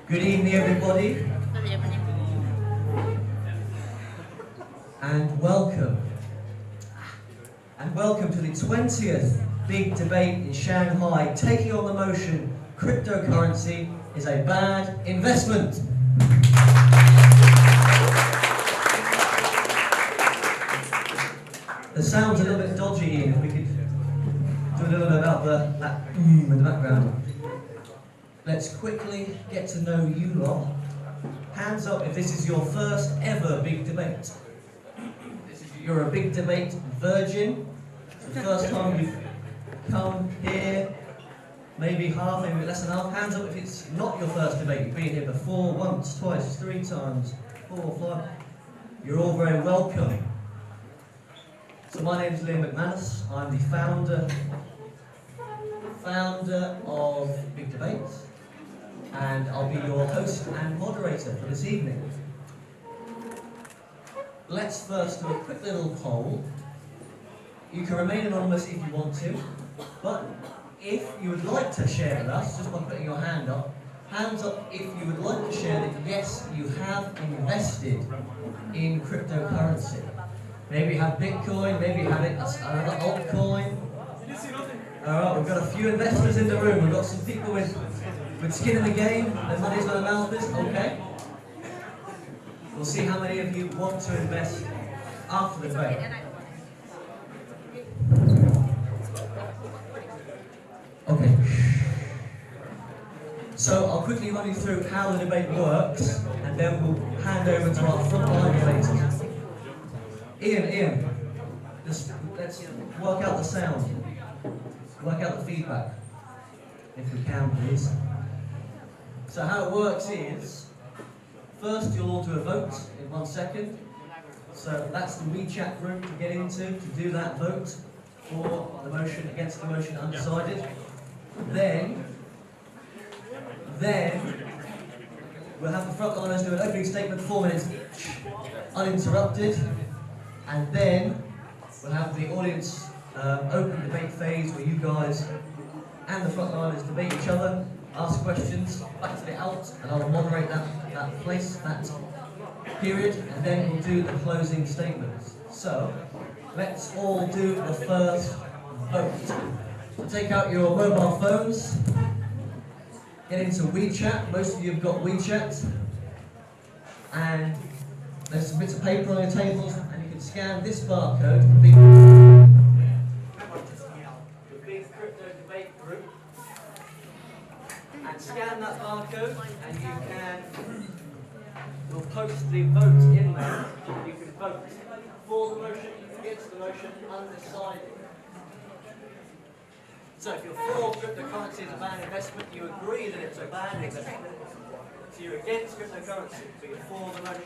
Good evening, everybody, and welcome. And welcome to the 20th big debate in Shanghai, taking on the motion, cryptocurrency is a bad investment. The sound's a little bit dodgy, Ian, if we could do a little bit about that in the background. Let's quickly get to know you lot. Hands up if this is your first ever big debate. You're a big debate virgin. It's the first time you've come here, maybe half, maybe less than half. Hands up if it's not your first debate. You've been here before, once, twice, 3 times, 4, 5. You're all very welcome. So my name is Liam McManus. I'm the founder of Big Debates, and I'll be your host and moderator for this evening. Let's first do a quick little poll. You can remain anonymous if you want to, but if you would like to share with us, just by putting your hand up, hands up if you would like to share that yes, you have invested in cryptocurrency. Maybe you have Bitcoin, maybe you have another altcoin. Alright, we've got a few investors in the room. We've got some people with skin in the game. Their money's where their mouth is. Okay. We'll see how many of you want to invest after the debate. Okay. So I'll quickly run you through how the debate works, and then we'll hand over to our frontline debaters. Ian, just let's work out the sound. Work out the feedback, if we can, please. So how it works is, first you'll all do a vote in 1 second. So that's the WeChat group to get into, to do that vote for the motion, against the motion, undecided. Then we'll have the frontliners do an opening statement, 4 minutes each, uninterrupted. And then we'll have the audience open debate phase where you guys and the frontliners debate each other, ask questions, battle it out, and I'll moderate that period, and then we'll do the closing statements. So, let's all do the first vote. So take out your mobile phones, get into WeChat. Most of you have got WeChat, and there's some bits of paper on your tables, and you can scan this barcode. Scan that barcode, and we'll post the vote in there. You can vote for the motion, against the motion, undecided. So if you're for cryptocurrency as a bad investment, you agree that it's a bad investment. So you're against cryptocurrency, but you're for the motion.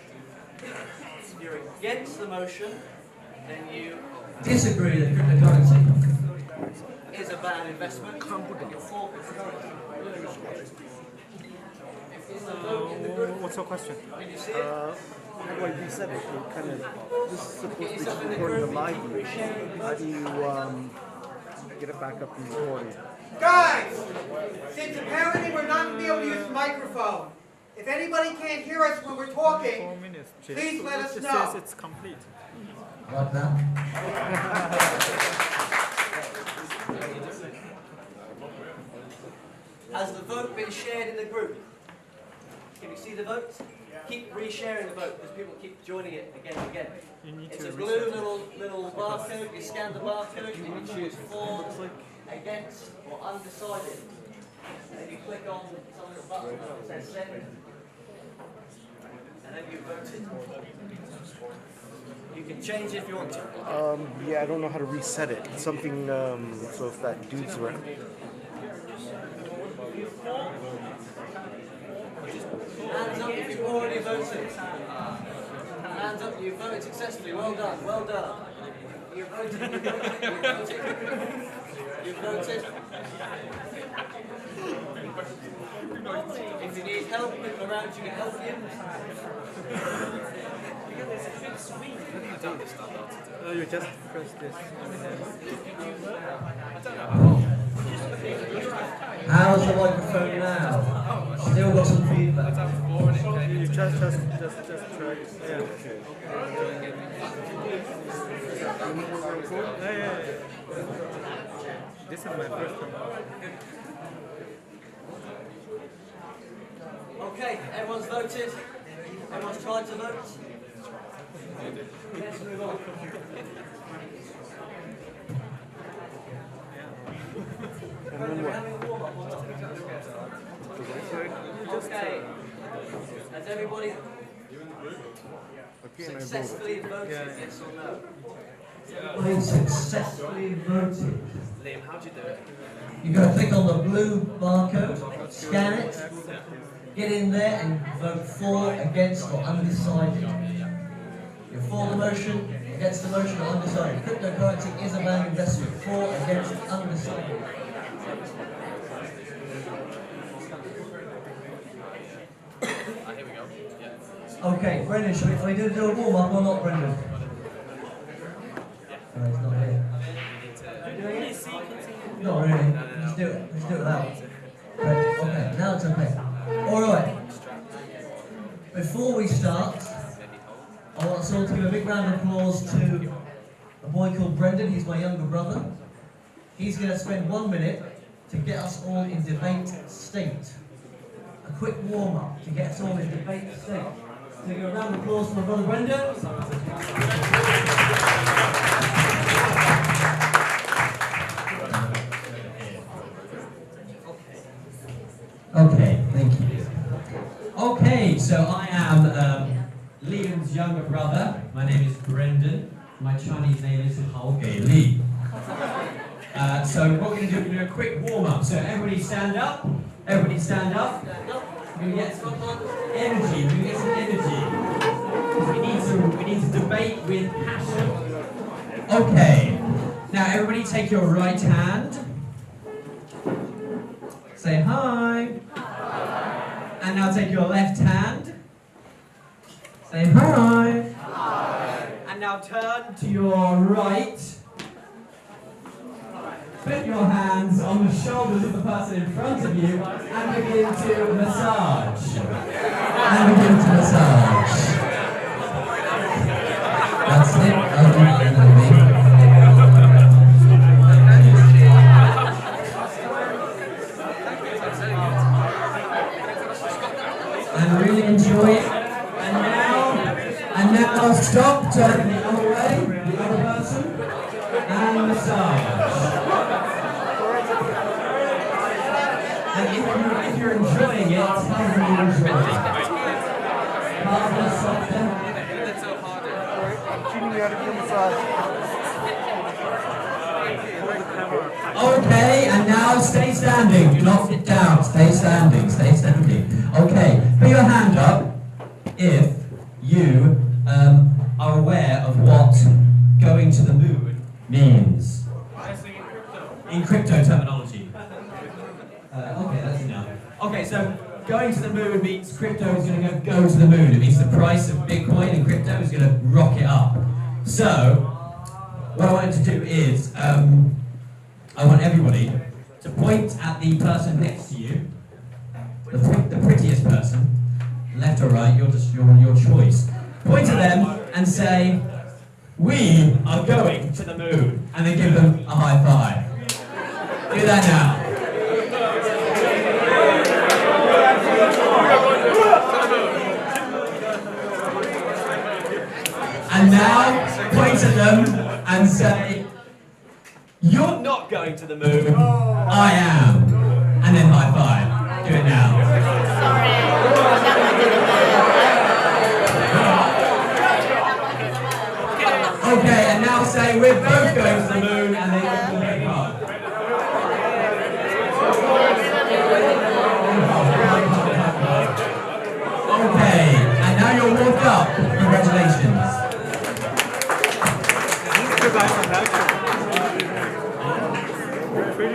If you're against the motion, then you disagree that cryptocurrency is a bad investment, and you're for cryptocurrency. What's your question? Did you see it? How do I reset it? This is supposed to be recording the live view. How do you get it back up and recorded? Guys, since apparently we're not going to be able to use the microphone, if anybody can't hear us when we're talking, 4 minutes. please let us It know. says it's complete. Like that? Has the vote been shared in the group? Can you see the vote? Keep resharing the vote because people keep joining it again and again. It's a blue little barcode. You scan the barcode and you choose for, against, or undecided. And then you click on some little button that says send. And then you voted. You can change if you want to. Yeah, I don't know how to reset it. Something, so if that dude's right. Hands up if you've already voted. Hands up, you voted successfully. Well done, well done. You voted, you voted, you voted. You voted. If you need help, people around you can help you. You just press this. How's the microphone now? Still got some feedback. You just try. Yeah. Okay. Yeah. This is my first one. Okay, everyone's voted. Everyone's tried to vote. Let's move on. We're having a warm-up or not? Okay. Has everybody successfully voted, yes or no? Everybody successfully voted. Liam, how'd you do it? You're going to click on the blue barcode, scan it, get in there and vote for, against or undecided. You're for the motion, against the motion or undecided. Cryptocurrency is a value investment. For, against, undecided. Here we go. Yeah. Okay, Brendan, are we do a warm-up or not, Brendan? No, he's not here. Not really. Let's do it. Let's do it without. Okay, now it's okay. Alright. Before we start, I want us all to give a big round of applause to a boy called Brendan. He's my younger brother. He's going to spend 1 minute to get us all in debate state. A quick warm-up to get us all in debate state. So give a round of applause for my brother Brendan. Okay, thank you. Okay, so I am Liam's younger brother. My name is Brendan. My Chinese name is Hao Gei Li. So what we're going to do, we're going to do a quick warm-up. So everybody stand up. Everybody stand up. We're going to get some energy. We're going to get some energy. We need to debate with passion. Okay. Now everybody take your right hand. Say hi. Hi. And now take your left hand. Say hi. Hi. And now turn to your right. Put your hands on the shoulders of the person in front of you and begin to massage. And begin to massage. That's it. And really enjoy it. And now stop, turn the other way, the other person, and massage. And if you're enjoying it, tell me you enjoy it. Harder, softer. I'm tuning you out of your massage. Okay, and now stay standing. Do not sit down. Stay standing. Stay standing. Okay, put your hand up if you are aware of what going to the moon means. In crypto terminology. Okay, that's enough. Okay, so going to the moon means crypto is going to go to the moon. It means the price of Bitcoin and crypto is going to rocket up. So, what I wanted to do is, I want everybody to point at the person next to you, the prettiest person, left or right, your choice. Point at them and say, "We are going to the moon," and then give them a high five. Do that now. And now point at them and say, "You're not going to the moon, I am." And then high five. Do it now. Okay, and now say, "We're both going to the moon," and then give them a big hug. Okay, and now you're warmed up. Congratulations.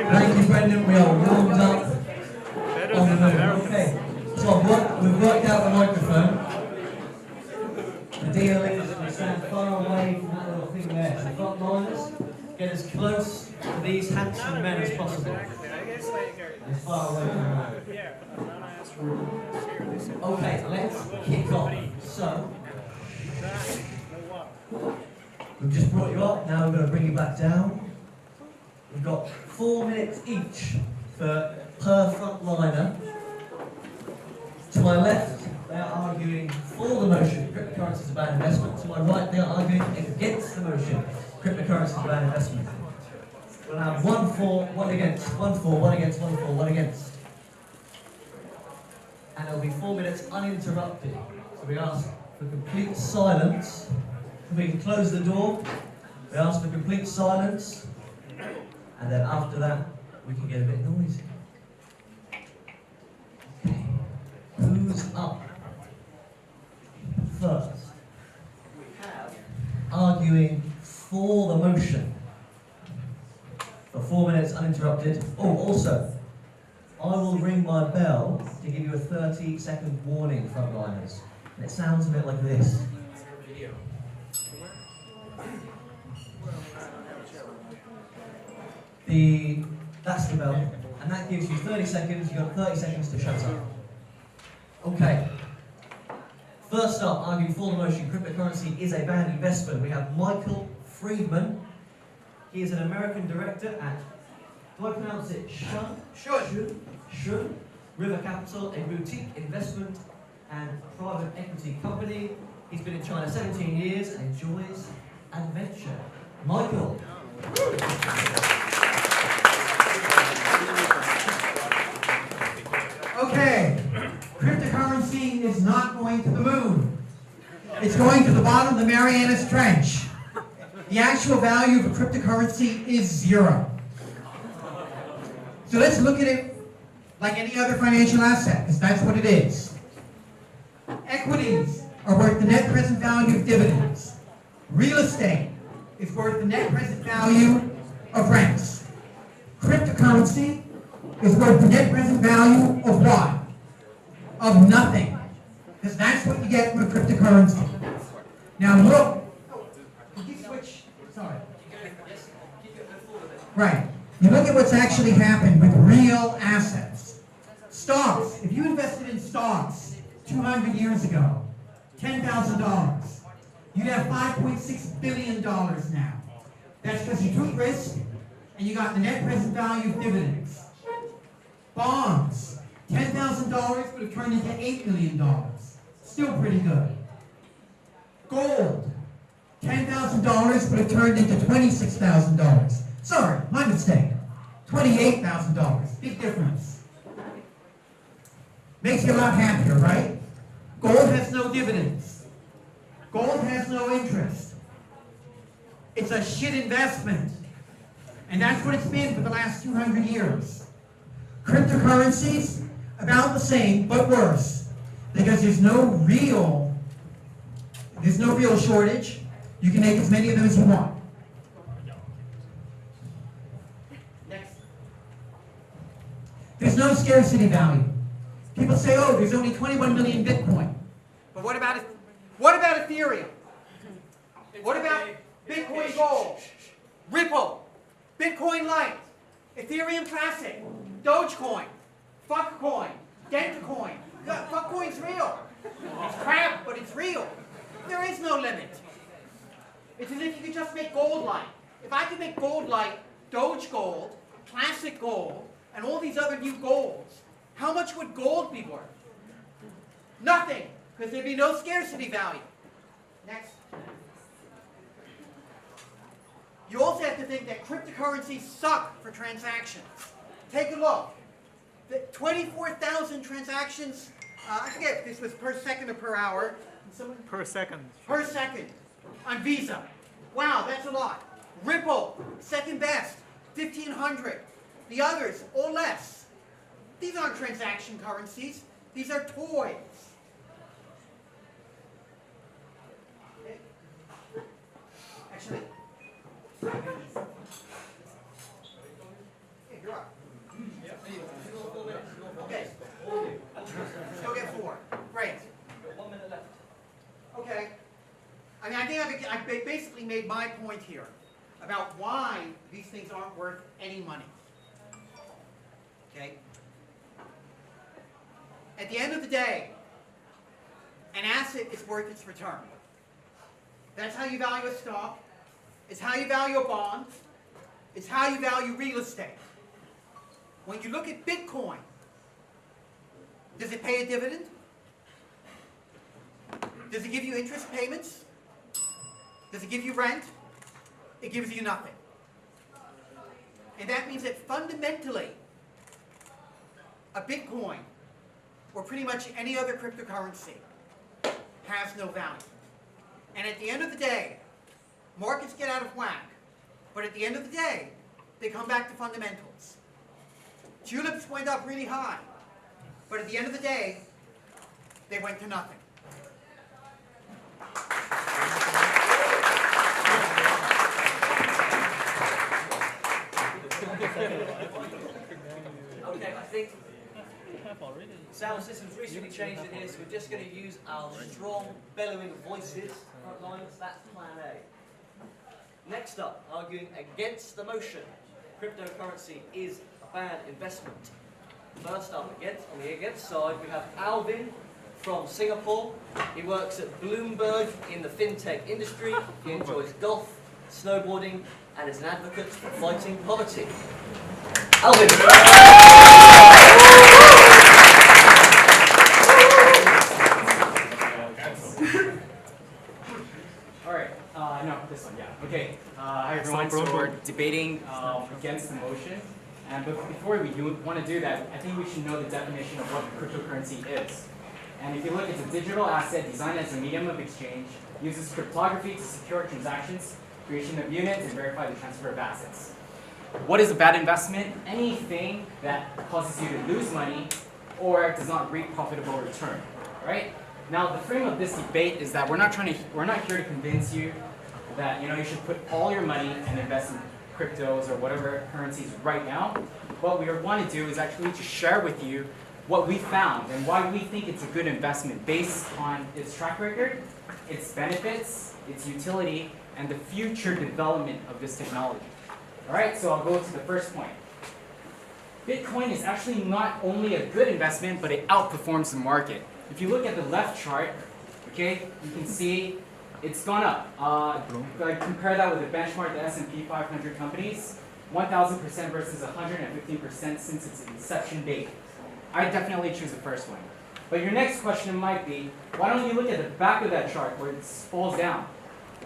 Thank you, Brendan. We are warmed up on the moon. Okay, so worked out the microphone. The deal is we stand far away from that little thing there. So frontliners, get as close to these handsome men as possible. As far away from them. Okay, let's kick off. So, we've just brought you up, now we're going to bring you back down. We've got 4 minutes each per frontliner. To my left, they are arguing for the motion, cryptocurrency is a bad investment. To my right, they are arguing against the motion, cryptocurrency is a bad investment. We'll have 1 for, 1 against, 1 for, 1 against, 1 for, 1 against. And there'll be 4 minutes uninterrupted. So we ask for complete silence. If we can close the door, we ask for complete silence. And then after that, we can get a bit noisy. Okay. Who's up first? We have arguing for the motion for 4 minutes uninterrupted. Oh, also, I will ring my bell to give you a 30-second warning, frontliners. And it sounds a bit like this. That's the bell, and that gives you 30 seconds. You've got 30 seconds to shut up. Okay. First up, arguing for the motion, cryptocurrency is a bad investment. We have Michael Friedman. He is an American director at, do I pronounce it Shun River Capital, a boutique investment and private equity company. He's been in China 17 years and enjoys adventure. Michael. Okay, cryptocurrency is not going to the moon. It's going to the bottom of the Marianas Trench. The actual value of a cryptocurrency is 0. So let's look at it like any other financial asset, because that's what it is. Equities are worth the net present value of dividends. Real estate is worth the net present value of rents. Cryptocurrency is worth the net present value of what? Of nothing. Because that's what you get from a cryptocurrency. Now look. Did you switch? Sorry. Right. You look at what's actually happened with real assets. Stocks. If you invested in stocks 200 years ago, $10,000, you'd have $5.6 billion now. That's because you took risk and you got the net present value of dividends. Bonds, $10,000 would have turned into $8 million. Still pretty good. Gold, $10,000 would have turned into $26,000. Sorry, my mistake. $28,000. Big difference. Makes you a lot happier, right? Gold has no dividends. Gold has no interest. It's a shit investment. And that's what it's been for the last 200 years. Cryptocurrencies, about the same, but worse. Because there's no real shortage. You can make as many of them as you want. Next. There's no scarcity value. People say, oh, there's only 21 million Bitcoin. But what about Ethereum? What about Bitcoin Gold? Ripple? Bitcoin Lite? Ethereum Classic? Dogecoin? Fuckcoin? Dentacoin? Fuckcoin's real. It's crap, but it's real. There is no limit. It's as if you could just make gold light. If I could make gold light, Doge Gold, Classic Gold, and all these other new golds, how much would gold be worth? Nothing, because there'd be no scarcity value. Next. You also have to think that cryptocurrencies suck for transactions. Take a look. The 24,000 transactions, I forget if this was per second or per hour. Per second. Per second on Visa. Wow, that's a lot. Ripple, second best, 1,500. The others, all less. These aren't transaction currencies. These are toys. Okay. Actually, hey, you're up. Okay. Still get 4. basically made my point here about why these things aren't worth any money. Okay? At the end of the day, an asset is worth its return. That's how you value a stock. It's how you value a bond. It's how you value real estate. When you look at Bitcoin, does it pay a dividend? Does it give you interest payments? Does it give you rent? It gives you nothing. And that means that fundamentally, a Bitcoin, or pretty much any other cryptocurrency, has no value. And at the end of the day, markets get out of whack. But at the end of the day, they come back to fundamentals. Tulips went up really high. But at the end of the day, they went to nothing. Okay, I think sound system's recently changed in here, so we're just going to use our strong, bellowing voices. Front lines, that's plan A. Next up, arguing against the motion. Cryptocurrency is a bad investment. First up, on the against side, we have Alvin from Singapore. He works at Bloomberg in the fintech industry. He enjoys golf, snowboarding, and is an advocate for fighting poverty. Alvin! Alright, no, this one, yeah. Okay, hi everyone, so we're debating against the motion. But before we want to do that, I think we should know the definition of what cryptocurrency is. And if you look, it's a digital asset designed as a medium of exchange, uses cryptography to secure transactions, creation of units, and verify the transfer of assets. What is a bad investment? Anything that causes you to lose money or does not reap profitable return, right? Now, the frame of this debate is that we're not here to convince you that you should put all your money and invest in cryptos or whatever currencies right now. What we want to do is actually to share with you what we found and why we think it's a good investment based on its track record, its benefits, its utility, and the future development of this technology. All right, so I'll go to the first point. Bitcoin is actually not only a good investment, but it outperforms the market. If you look at the left chart, okay, you can see it's gone up. Compare that with the benchmark, the S&P 500 companies, 1,000% versus 115% since its inception date. I definitely choose the first one. But your next question might be, why don't you look at the back of that chart where it falls down?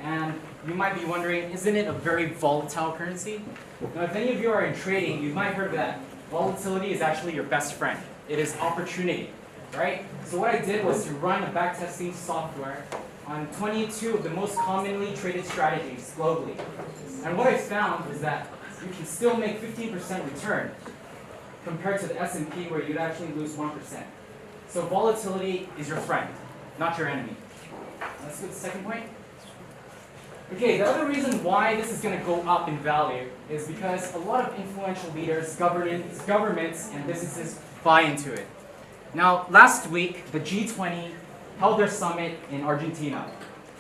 And you might be wondering, isn't it a very volatile currency? Now, if any of you are in trading, you might have heard that volatility is actually your best friend. It is opportunity, right? So what I did was to run a backtesting software on 22 of the most commonly traded strategies globally. And what I found is that you can still make 15% return compared to the S&P where you'd actually lose 1%. So volatility is your friend, not your enemy. Let's go to the second point. Okay, the other reason why this is going to go up in value is because a lot of influential leaders, governments, and businesses buy into it. Now, last week, the G20 held their summit in Argentina.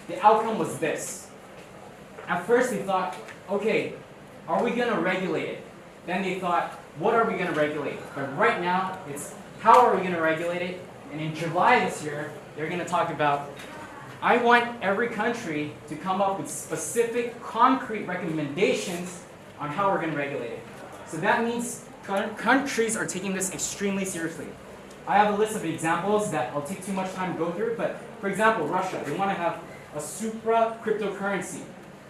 The outcome was this. At first, they thought, okay, are we going to regulate it? Then they thought, what are we going to regulate? But right now, it's how are we going to regulate it? And in July this year, they're going to talk about, I want every country to come up with specific, concrete recommendations on how we're going to regulate it. So that means countries are taking this extremely seriously. I have a list of examples that I'll take too much time to go through, but for example, Russia, they want to have a supra cryptocurrency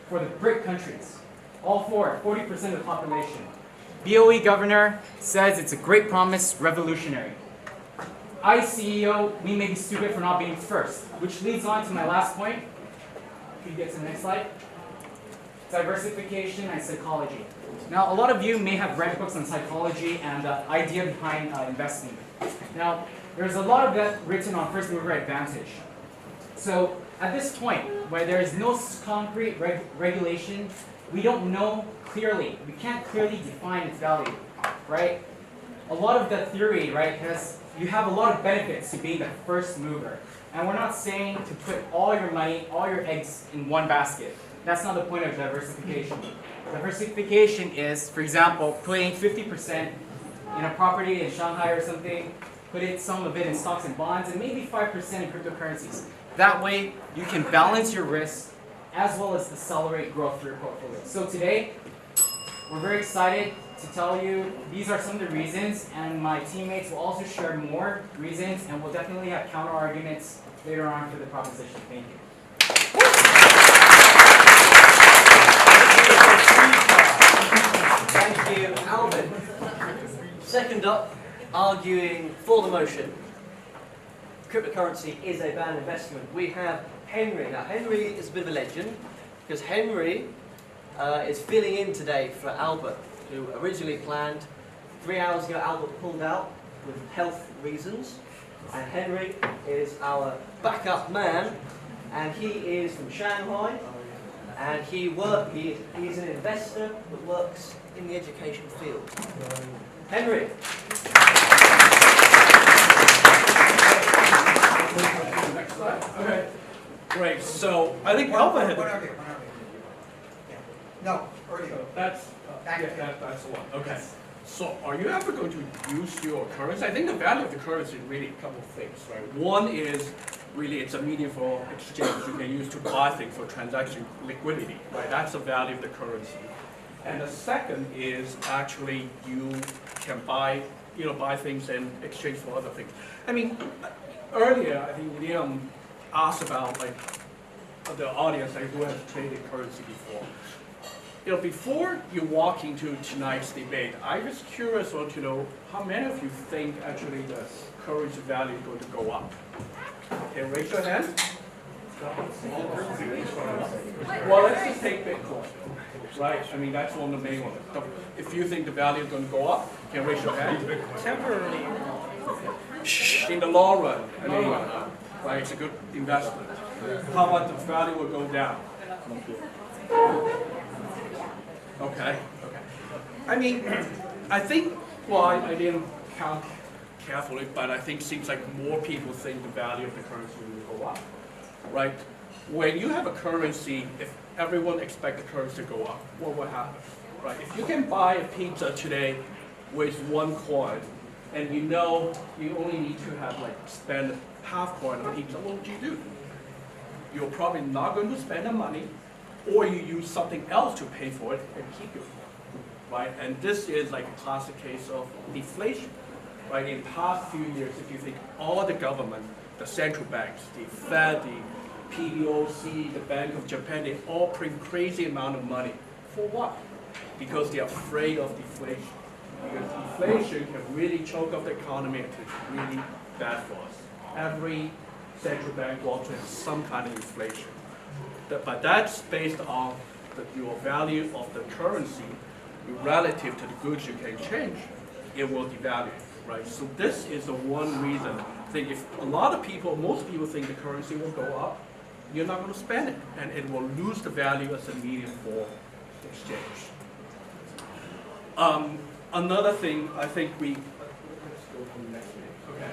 for the BRIC countries. All for it, 40% of the population. BOE governor says it's a great promise, revolutionary. ICEO, we may be stupid for not being first, which leads on to my last point. Can you get to the next slide? Diversification and psychology. Now, a lot of you may have read books on psychology and the idea behind investing. Now, there's a lot of that written on first mover advantage. So, at this point, where there is no concrete regulation, we don't know clearly. We can't clearly define its value, right? A lot of that theory, right, has you have a lot of benefits to being the first mover. And we're not saying to put all your money, all your eggs in one basket. That's not the point of diversification. Diversification is, for example, putting 50% in a property in Shanghai or something, put some of it in stocks and bonds, and maybe 5% in cryptocurrencies. That way, you can balance your risk as well as accelerate growth for your portfolio. So today, we're very excited to tell you these are some of the reasons, and my teammates will also share more reasons, and we'll definitely have counter arguments later on for the proposition. Thank you. Thank you, Alvin. Second up, arguing for the motion, cryptocurrency is a bad investment. We have Henry. Now, Henry is a bit of a legend because Henry is filling in today for Albert, who originally planned. 3 hours ago, Albert pulled out with health reasons, and Henry is our backup man, and he is from Shanghai, and he's an investor that works in the education field. Henry. Next slide. Okay. Great. So I think Alpha had. No, earlier. That's that's the one. Okay. So are you ever going to use your currency? I think the value of the currency is really a couple of things, right? One is really it's a medium for exchange. You can use to buy things for transaction liquidity, right? That's the value of the currency. And the second is actually you can buy things in exchange for other things. I mean, earlier I think Liam asked about like the audience, like who has traded currency before. Before you walk into tonight's debate, I'm just curious to know how many of you think actually the currency value is going to go up? Okay, raise your hand. Well, let's just take Bitcoin, right? I mean, that's one of the main ones. If you think the value is going to go up, you can raise your hand. Temporarily. In the long run, I mean, right, it's a good investment. How about the value will go down? Okay. I mean, I think, well, I didn't count carefully, but I think it seems like more people think the value of the currency will go up, right? When you have a currency, if everyone expects the currency to go up, what will happen, right? If you can buy a pizza today with 1 coin, and you know you only need to have spend half coin on pizza, what would you do? You're probably not going to spend the money, or you use something else to pay for it and keep your coin, right? And this is like a classic case of deflation, right? In the past few years, if you think all the government, the central banks, the Fed, the PBOC, the Bank of Japan, they all print crazy amount of money. For what? Because they're afraid of deflation. Because deflation can really choke up the economy and it's really bad for us. Every central bank wants to have some kind of inflation. But that's based on your value of the currency relative to the goods you can exchange. It will devalue, right? So this is the one reason. I think if a lot of people, most people think the currency will go up, you're not going to spend it, and it will lose the value as a medium for exchange. Another thing I think let's go to the next page. Okay.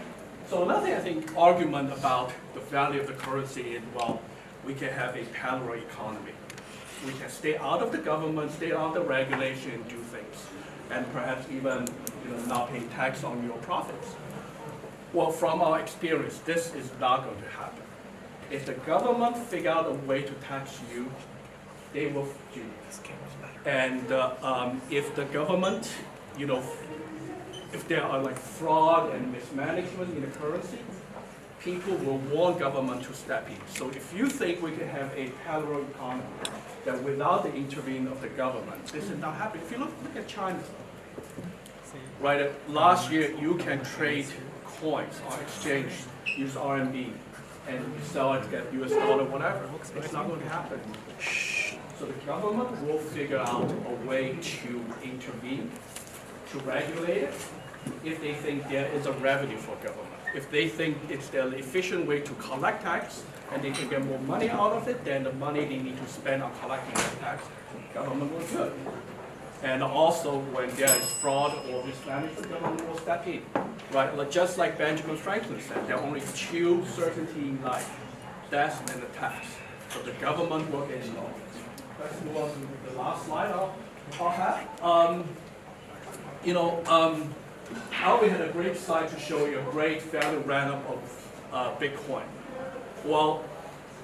So another thing I think argument about the value of the currency is, well, we can have a parallel economy. We can stay out of the government, stay out of the regulation, and do things, and perhaps even not pay tax on your profits. Well, from our experience, this is not going to happen. If the government figure out a way to tax you, they will do it. And if the government, if there are fraud and mismanagement in the currency, people will want government to step in. So if you think we can have a parallel economy that without the intervention of the government, this is not happening. If you look at China, right? Last year you can trade coins on exchange, use RMB, and you sell it, get US dollar, whatever. It's not going to happen. So the government will figure out a way to intervene, to regulate it, if they think there is a revenue for government. If they think it's the efficient way to collect tax and they can get more money out of it, then the money they need to spend on collecting that tax, government will do it. And also, when there is fraud or mismanagement, the government will step in. Right? Just like Benjamin Franklin said, there are only two certainty in life, death and the tax. So the government will get involved. Let's move on to the last slide I'll have. I always had a great slide to show you a great value roundup of Bitcoin. Well,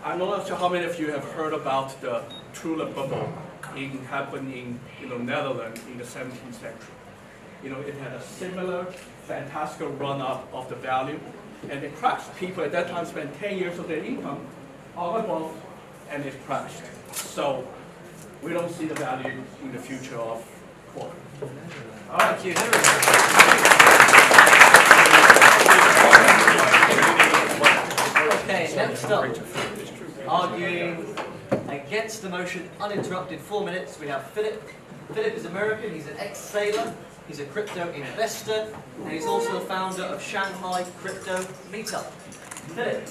I'm not sure how many of you have heard about the tulip bubble happened in Netherlands in the 17th century. It had a similar fantastic run-up of the value, and it crashed. People at that time spent 10 years of their income on above, and it crashed. So we don't see the value in the future of coin. All right, thank you. Okay, next up, arguing against the motion, uninterrupted, 4 minutes, we have Philip. Philip is American, he's an ex-sailor, he's a crypto investor, and he's also the founder of Shanghai Crypto Meetup. Philip.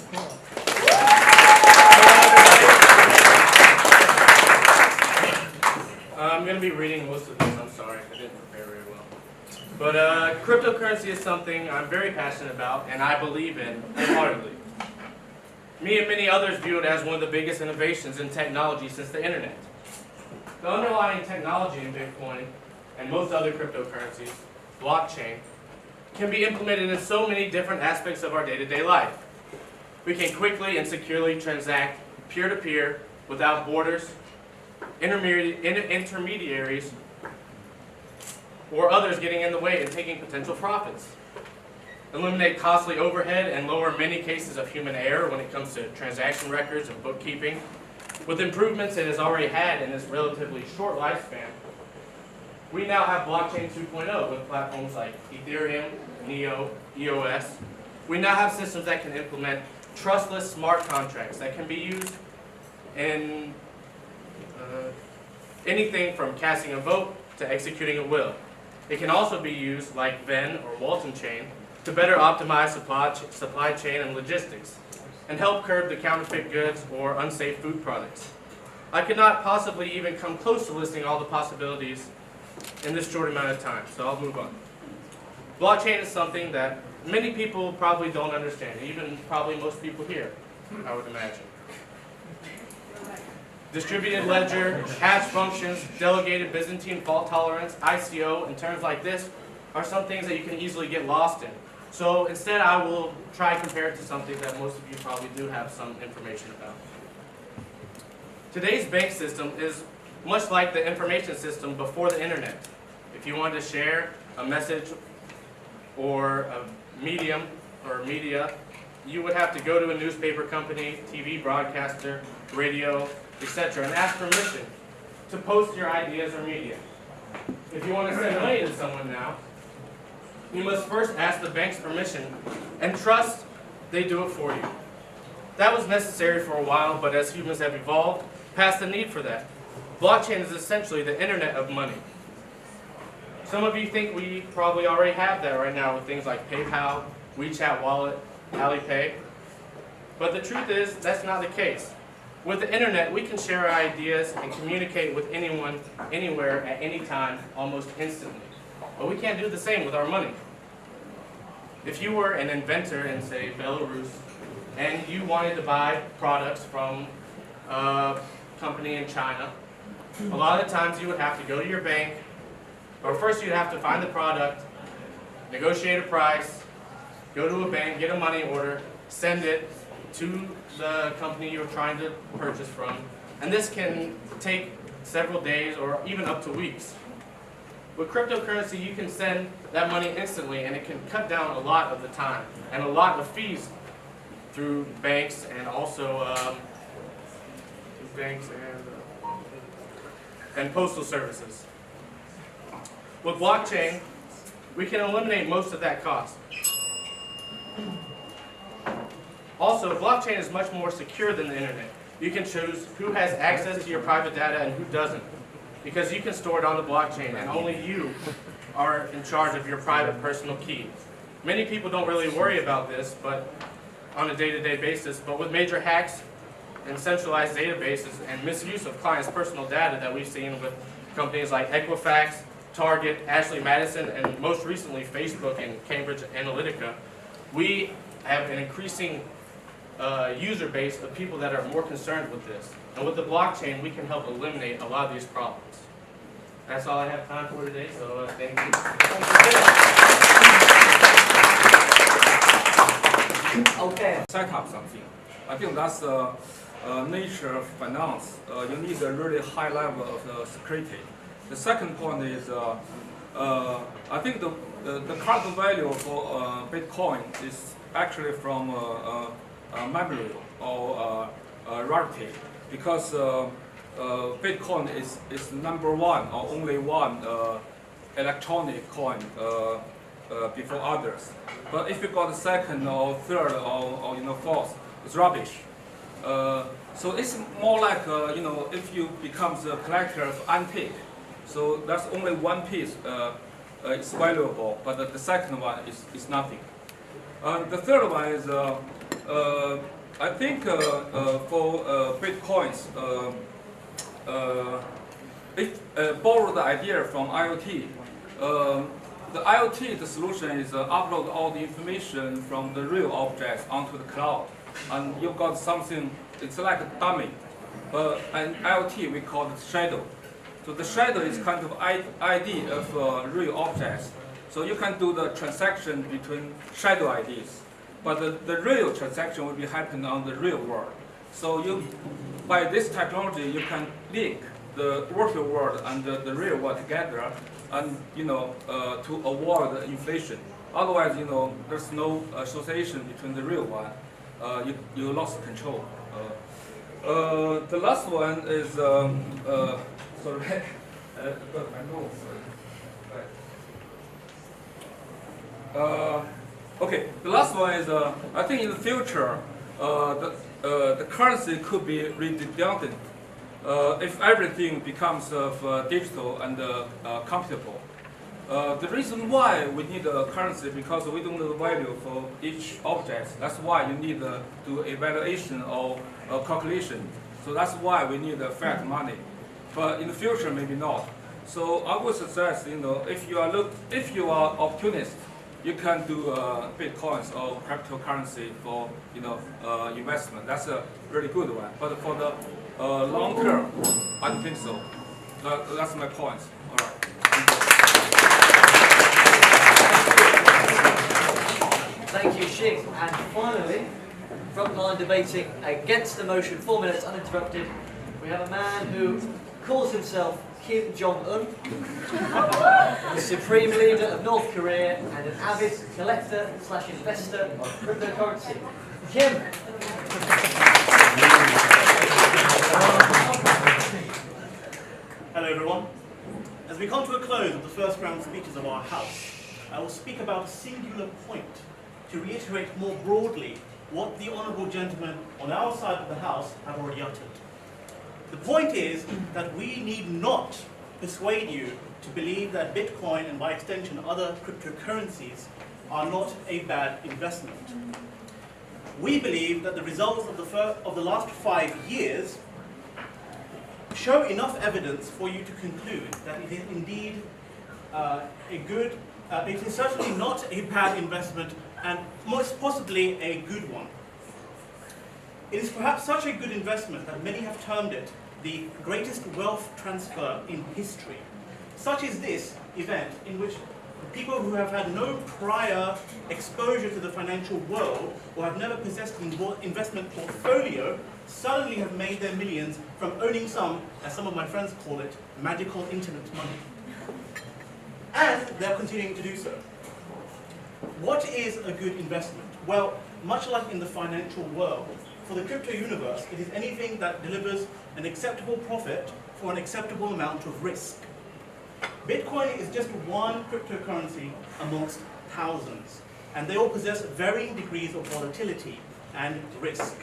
I'm going to be reading most of this, I'm sorry, I didn't prepare very well. But cryptocurrency is something I'm very passionate about and I believe in wholeheartedly. Me and many others view it as one of the biggest innovations in technology since the internet. The underlying technology in Bitcoin and most other cryptocurrencies, blockchain, can be implemented in so many different aspects of our day-to-day life. We can quickly and securely transact peer-to-peer without borders, intermediaries, or others getting in the way and taking potential profits. Eliminate costly overhead and lower many cases of human error when it comes to transaction records and bookkeeping. With improvements it has already had in its relatively short lifespan, we now have blockchain 2.0 with platforms like Ethereum, Neo, EOS. We now have systems that can implement trustless smart contracts that can be used in anything from casting a vote to executing a will. It can also be used like Venn or Walton chain to better optimize supply chain and logistics and help curb the counterfeit goods or unsafe food products. I could not possibly even come close to listing all the possibilities in this short amount of time, so I'll move on. Blockchain is something that many people probably don't understand, even probably most people here, I would imagine. Distributed ledger, hash functions, delegated Byzantine fault tolerance, ICO, and terms like this are some things that you can easily get lost in. So instead I will try to compare it to something that most of you probably do have some information about. Today's bank system is much like the information system before the internet. If you wanted to share a message or a medium or media, you would have to go to a newspaper company, TV broadcaster, radio, etc., and ask permission to post your ideas or media. If you want to send money to someone now, you must first ask the bank's permission and trust they do it for you. That was necessary for a while, but as humans have evolved past the need for that, blockchain is essentially the internet of money. Some of you think we probably already have that right now with things like PayPal, WeChat Wallet, Alipay. But the truth is, that's not the case. With the internet, we can share our ideas and communicate with anyone, anywhere, at any time, almost instantly. But we can't do the same with our money. If you were an inventor in, say, Belarus, and you wanted to buy products from a company in China, a lot of the times you would have to go to your bank, or first you'd have to find the product, negotiate a price, go to a bank, get a money order, send it to the company you're trying to purchase from, and this can take several days or even up to weeks. With cryptocurrency, you can send that money instantly, and it can cut down a lot of the time and a lot of fees through banks and also and postal services. With blockchain, we can eliminate most of that cost. Also, blockchain is much more secure than the internet. You can choose who has access to your private data and who doesn't, because you can store it on the blockchain and only you are in charge of your private personal key. Many people don't really worry about this on a day-to-day basis, but with major hacks and centralized databases and misuse of clients' personal data that we've seen with Companies like Equifax, Target, Ashley Madison, and most recently Facebook and Cambridge Analytica, we have an increasing user base of people that are more concerned with this. And with the blockchain, we can help eliminate a lot of these problems. That's all I have time for today, so thank you. Okay. Set up something. I think that's the nature of finance. You need a really high level of security. The second point is, I think the current value for Bitcoin is actually from memory or rarity, because Bitcoin is number one or only one electronic coin before others. But if you got a second or third or fourth, it's rubbish. So it's more like if you become the collector of antique, so that's only one piece is valuable, but the second one is nothing. The third one is I think for Bitcoins, it borrowed the idea from IoT. The IoT, the solution is upload all the information from the real objects onto the cloud, and you got something. It's like a dummy. And IoT we call it shadow. So the shadow is kind of ID of real objects. So you can do the transaction between shadow IDs, but the real transaction will be happen on the real world. So by this technology, you can link the virtual world and the real world together, and to avoid inflation. Otherwise, there's no association between the real one. You lost control. The last one is sorry. I know. Okay, the last one is I think in the future the currency could be redundant if everything becomes digital and computable. The reason why we need a currency because we don't know the value for each object. That's why you need to do evaluation or calculation. So that's why we need fiat money. But in the future, maybe not. So I would suggest, if you are opportunist, you can do bitcoins or cryptocurrency for investment. That's a really good one. But for the long term, I don't think so. That's my point. All right. Thank you, Xing. And finally, frontline debating against the motion, 4 minutes uninterrupted, we have a man who calls himself Kim Jong-un, the supreme leader of North Korea and an avid collector/investor of cryptocurrency. Kim! Hello everyone. As we come to a close of the first round speeches of our House, I will speak about a singular point to reiterate more broadly what the honourable gentlemen on our side of the House have already uttered. The point is that we need not persuade you to believe that Bitcoin and by extension other cryptocurrencies are not a bad investment. We believe that the results of the last 5 years show enough evidence for you to conclude that it is indeed it is certainly not a bad investment and most possibly a good one. It is perhaps such a good investment that many have termed it the greatest wealth transfer in history. Such is this event in which people who have had no prior exposure to the financial world or have never possessed an investment portfolio suddenly have made their millions from owning some, as some of my friends call it, magical internet money. And they're continuing to do so. What is a good investment? Well, much like in the financial world, for the crypto universe, it is anything that delivers an acceptable profit for an acceptable amount of risk. Bitcoin is just one cryptocurrency amongst thousands, and they all possess varying degrees of volatility and risk.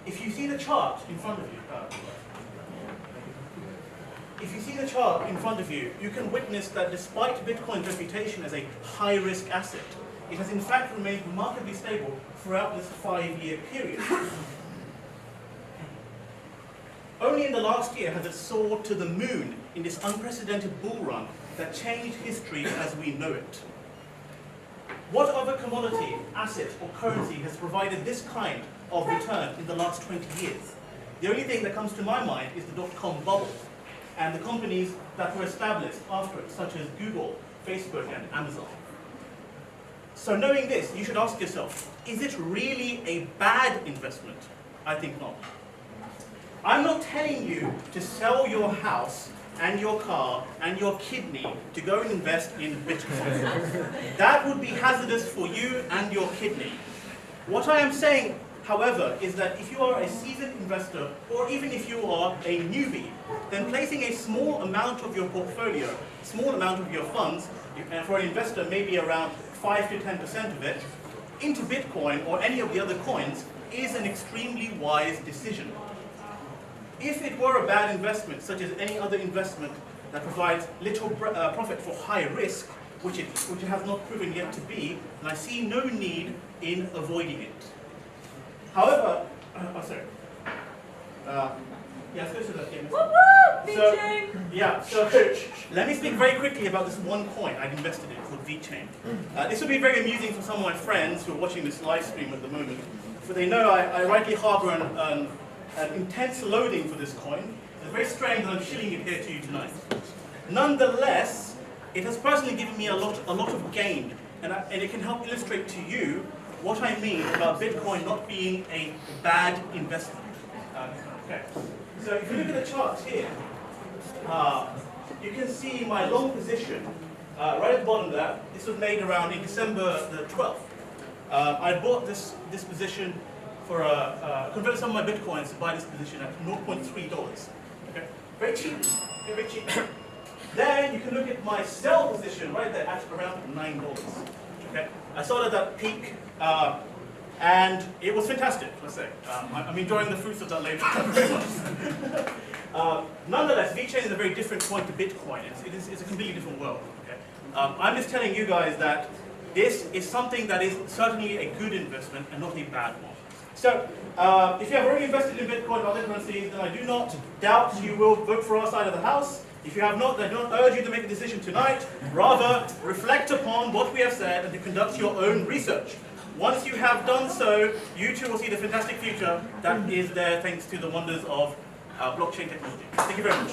If you see the chart in front of you, you can witness that despite Bitcoin's reputation as a high-risk asset, it has in fact remained remarkably stable throughout this 5-year period. Only in the the last year has it soared to the moon in this unprecedented bull run that changed history as we know it. What other commodity, asset, or currency has provided this kind of return in the last 20 years? The only thing that comes to my mind is the dot-com bubble and the companies that were established after it, such as Google, Facebook, and Amazon. So knowing this, you should ask yourself, is it really a bad investment? I think not. I'm not telling you to sell your house and your car and your kidney to go and invest in Bitcoin. That would be hazardous for you and your kidney. What I am saying, however, is that if you are a seasoned investor, or even if you are a newbie, then placing a small amount of your portfolio, small amount of your funds, and for an investor maybe around 5 to 10% of it, into Bitcoin or any of the other coins is an extremely wise decision. If it were a bad investment, such as any other investment that provides little profit for high risk, which it has not proven yet to be, then I see no need in avoiding it. However, let's go to that. So let me speak very quickly about this one coin I've invested in called VeChain. This will be very amusing for some of my friends who are watching this live stream at the moment, for they know I rightly harbor an intense loathing for this coin. It's very strange that I'm shilling it here to you tonight. Nonetheless, it has personally given me a lot of gain, and it can help illustrate to you what I mean about Bitcoin not being a bad investment. Okay. So if you look at the charts here, you can see my long position right at the bottom there. This was made around in December the 12th. I bought this position for converted some of my Bitcoins to buy this position at $0.3. Okay, very cheap, very cheap. Then you can look at my sell position right there at around $9. Okay, I sold at that peak, and it was fantastic. Let's say I'm enjoying the fruits of that labor very much. Nonetheless, VeChain is a very different coin to Bitcoin. It's a completely different world. Okay, I'm just telling you guys that this is something that is certainly a good investment and not a bad one. So, if you have already invested in Bitcoin and other currencies, then I do not doubt you will vote for our side of the house. If you have not, then I do not urge you to make a decision tonight. Rather, reflect upon what we have said and to conduct your own research. Once you have done so, you too will see the fantastic future that is there thanks to the wonders of blockchain technology. Thank you very much.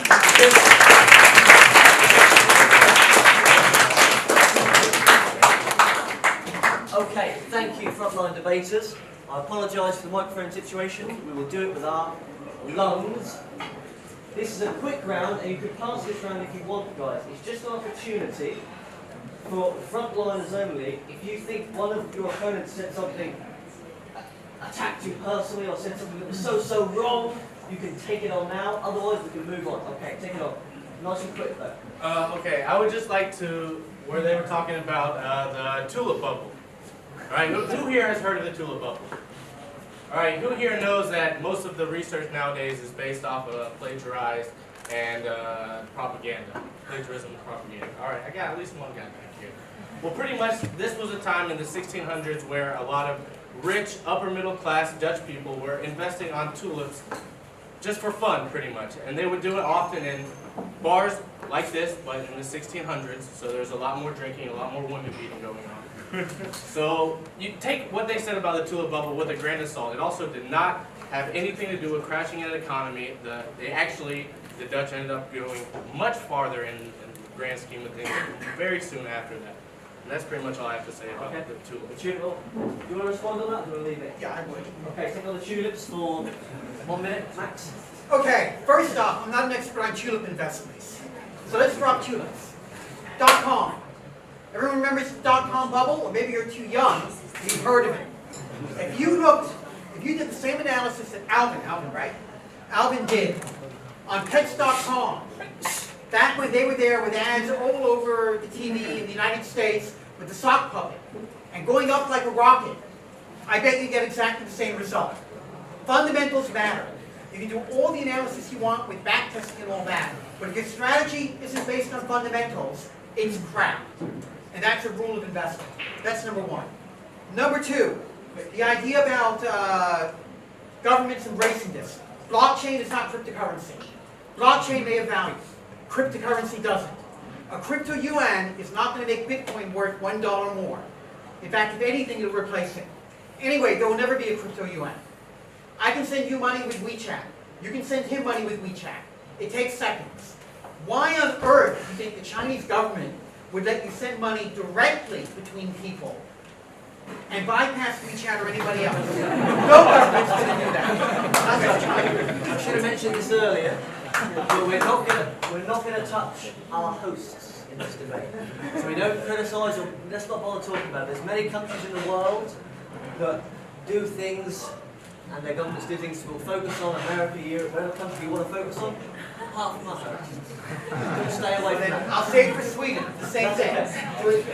Okay, thank you, frontline debaters. I apologise for the microphone situation. We will do it with our lungs. This is a quick round, and you can pass this round if you want, guys. It's just an opportunity for frontliners only. If you think one of your opponents said something, attacked you personally, or said something that was so wrong, you can take it on now. Otherwise, we can move on. Okay, take it on. Nice and quick, though. Okay, I would just like to, where they were talking about the tulip bubble. Alright, who here has heard of the tulip bubble? Alright, who here knows that most of the research nowadays is based off of plagiarized and propaganda? Plagiarism and propaganda. Alright, I got at least one guy back here. Well, pretty much this was a time in the 1600s where a lot of rich, upper middle class Dutch people were investing on tulips just for fun, pretty much. And they would do it often in bars like this, but in the 1600s, so there's a lot more drinking, a lot more women beating going on. So you take what they said about the tulip bubble with a grain of salt. It also did not have anything to do with crashing an economy. The Dutch ended up going much farther in the grand scheme of things very soon after that. And that's pretty much all I have to say about the tulip. The tulip. Do you want to respond on that, or do you want to leave it? Yeah, I would. Okay, take on the tulips for 1 minute, max. Okay, first off, I'm not an expert on tulip investments. So let's drop tulips. .com. Everyone remembers the .com bubble? Or maybe you're too young, you've heard of it. If you did the same analysis that Alvin did on Pets.com, back when they were there with ads all over the TV in the United States with the sock puppet, and going up like a rocket, I bet you get exactly the same result. Fundamentals matter. You can do all the analysis you want with backtesting and all that, but if your strategy isn't based on fundamentals, it's crap. And that's a rule of investment. That's number one. Number two, the idea about governments embracing this. Blockchain is not cryptocurrency. Blockchain may have value. Cryptocurrency doesn't. A crypto yuan is not going to make Bitcoin worth $1 more. In fact, if anything, it'll replace it. Anyway, there will never be a crypto yuan. I can send you money with WeChat. You can send him money with WeChat. It takes seconds. Why on earth do you think the Chinese government would let you send money directly between people and bypass WeChat or anybody else? No government's going to do that. That's China. I should have mentioned this earlier, but we're not going to touch our hosts in this debate. So we don't criticise or let's not bother talking about it. There's many countries in the world that do things and their governments do things we'll focus on America, Europe, whatever country you want to focus on, apart from our hosts. Stay away from that. I'll say it for Sweden, the same thing.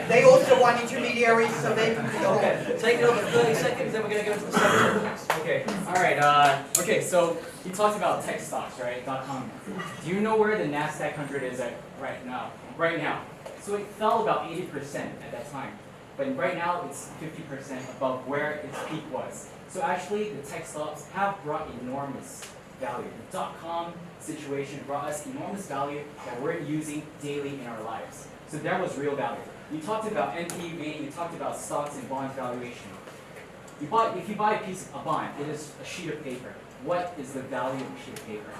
They also want intermediaries so they can go. Okay, take it over 30 seconds, then we're going to go into the subject. Okay, alright, okay, so you talked about tech stocks, right? .com. Do you know where the NASDAQ 100 is at right now? Right now. So it fell about 80% at that time. But right now it's 50% above where its peak was. So actually the tech stocks have brought enormous value. The .com situation brought us enormous value that we're using daily in our lives. So there was real value. You talked about NPV, you talked about stocks and bonds valuation. If you buy a bond, it is a sheet of paper. What is the value of a sheet of paper?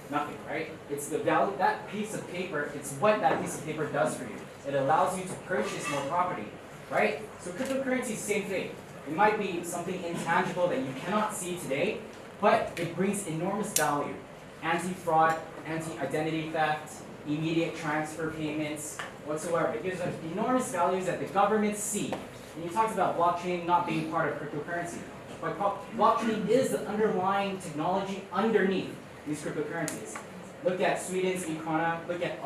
Nothing, right? It's the value, that piece of paper, it's what that piece of paper does for you. It allows you to purchase more property, right? So cryptocurrency is the same thing. It might be something intangible that you cannot see today, but it brings enormous value. Anti-fraud, anti-identity theft, immediate transfer payments, whatsoever. It gives us enormous values that the governments see. And you talked about blockchain not being part of cryptocurrency. But blockchain is the underlying technology underneath these cryptocurrencies. Look at Sweden's e-krona, look at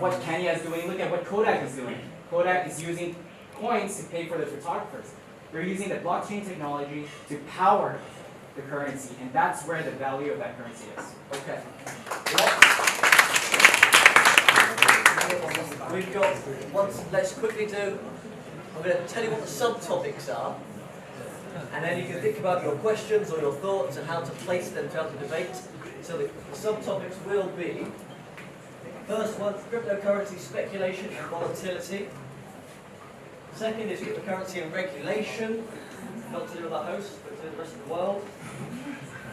what Kenya is doing, look at what Kodak is doing. Kodak is using coins to pay for the photographers. They're using the blockchain technology to power the currency, and that's where the value of that currency is. Okay. We've got, let's quickly do, I'm going to tell you what the subtopics are, and then you can think about your questions or your thoughts and how to place them throughout the debate. So the subtopics will be, first one, cryptocurrency speculation and volatility. Second is cryptocurrency and regulation, not to do with our hosts, but to the rest of the world.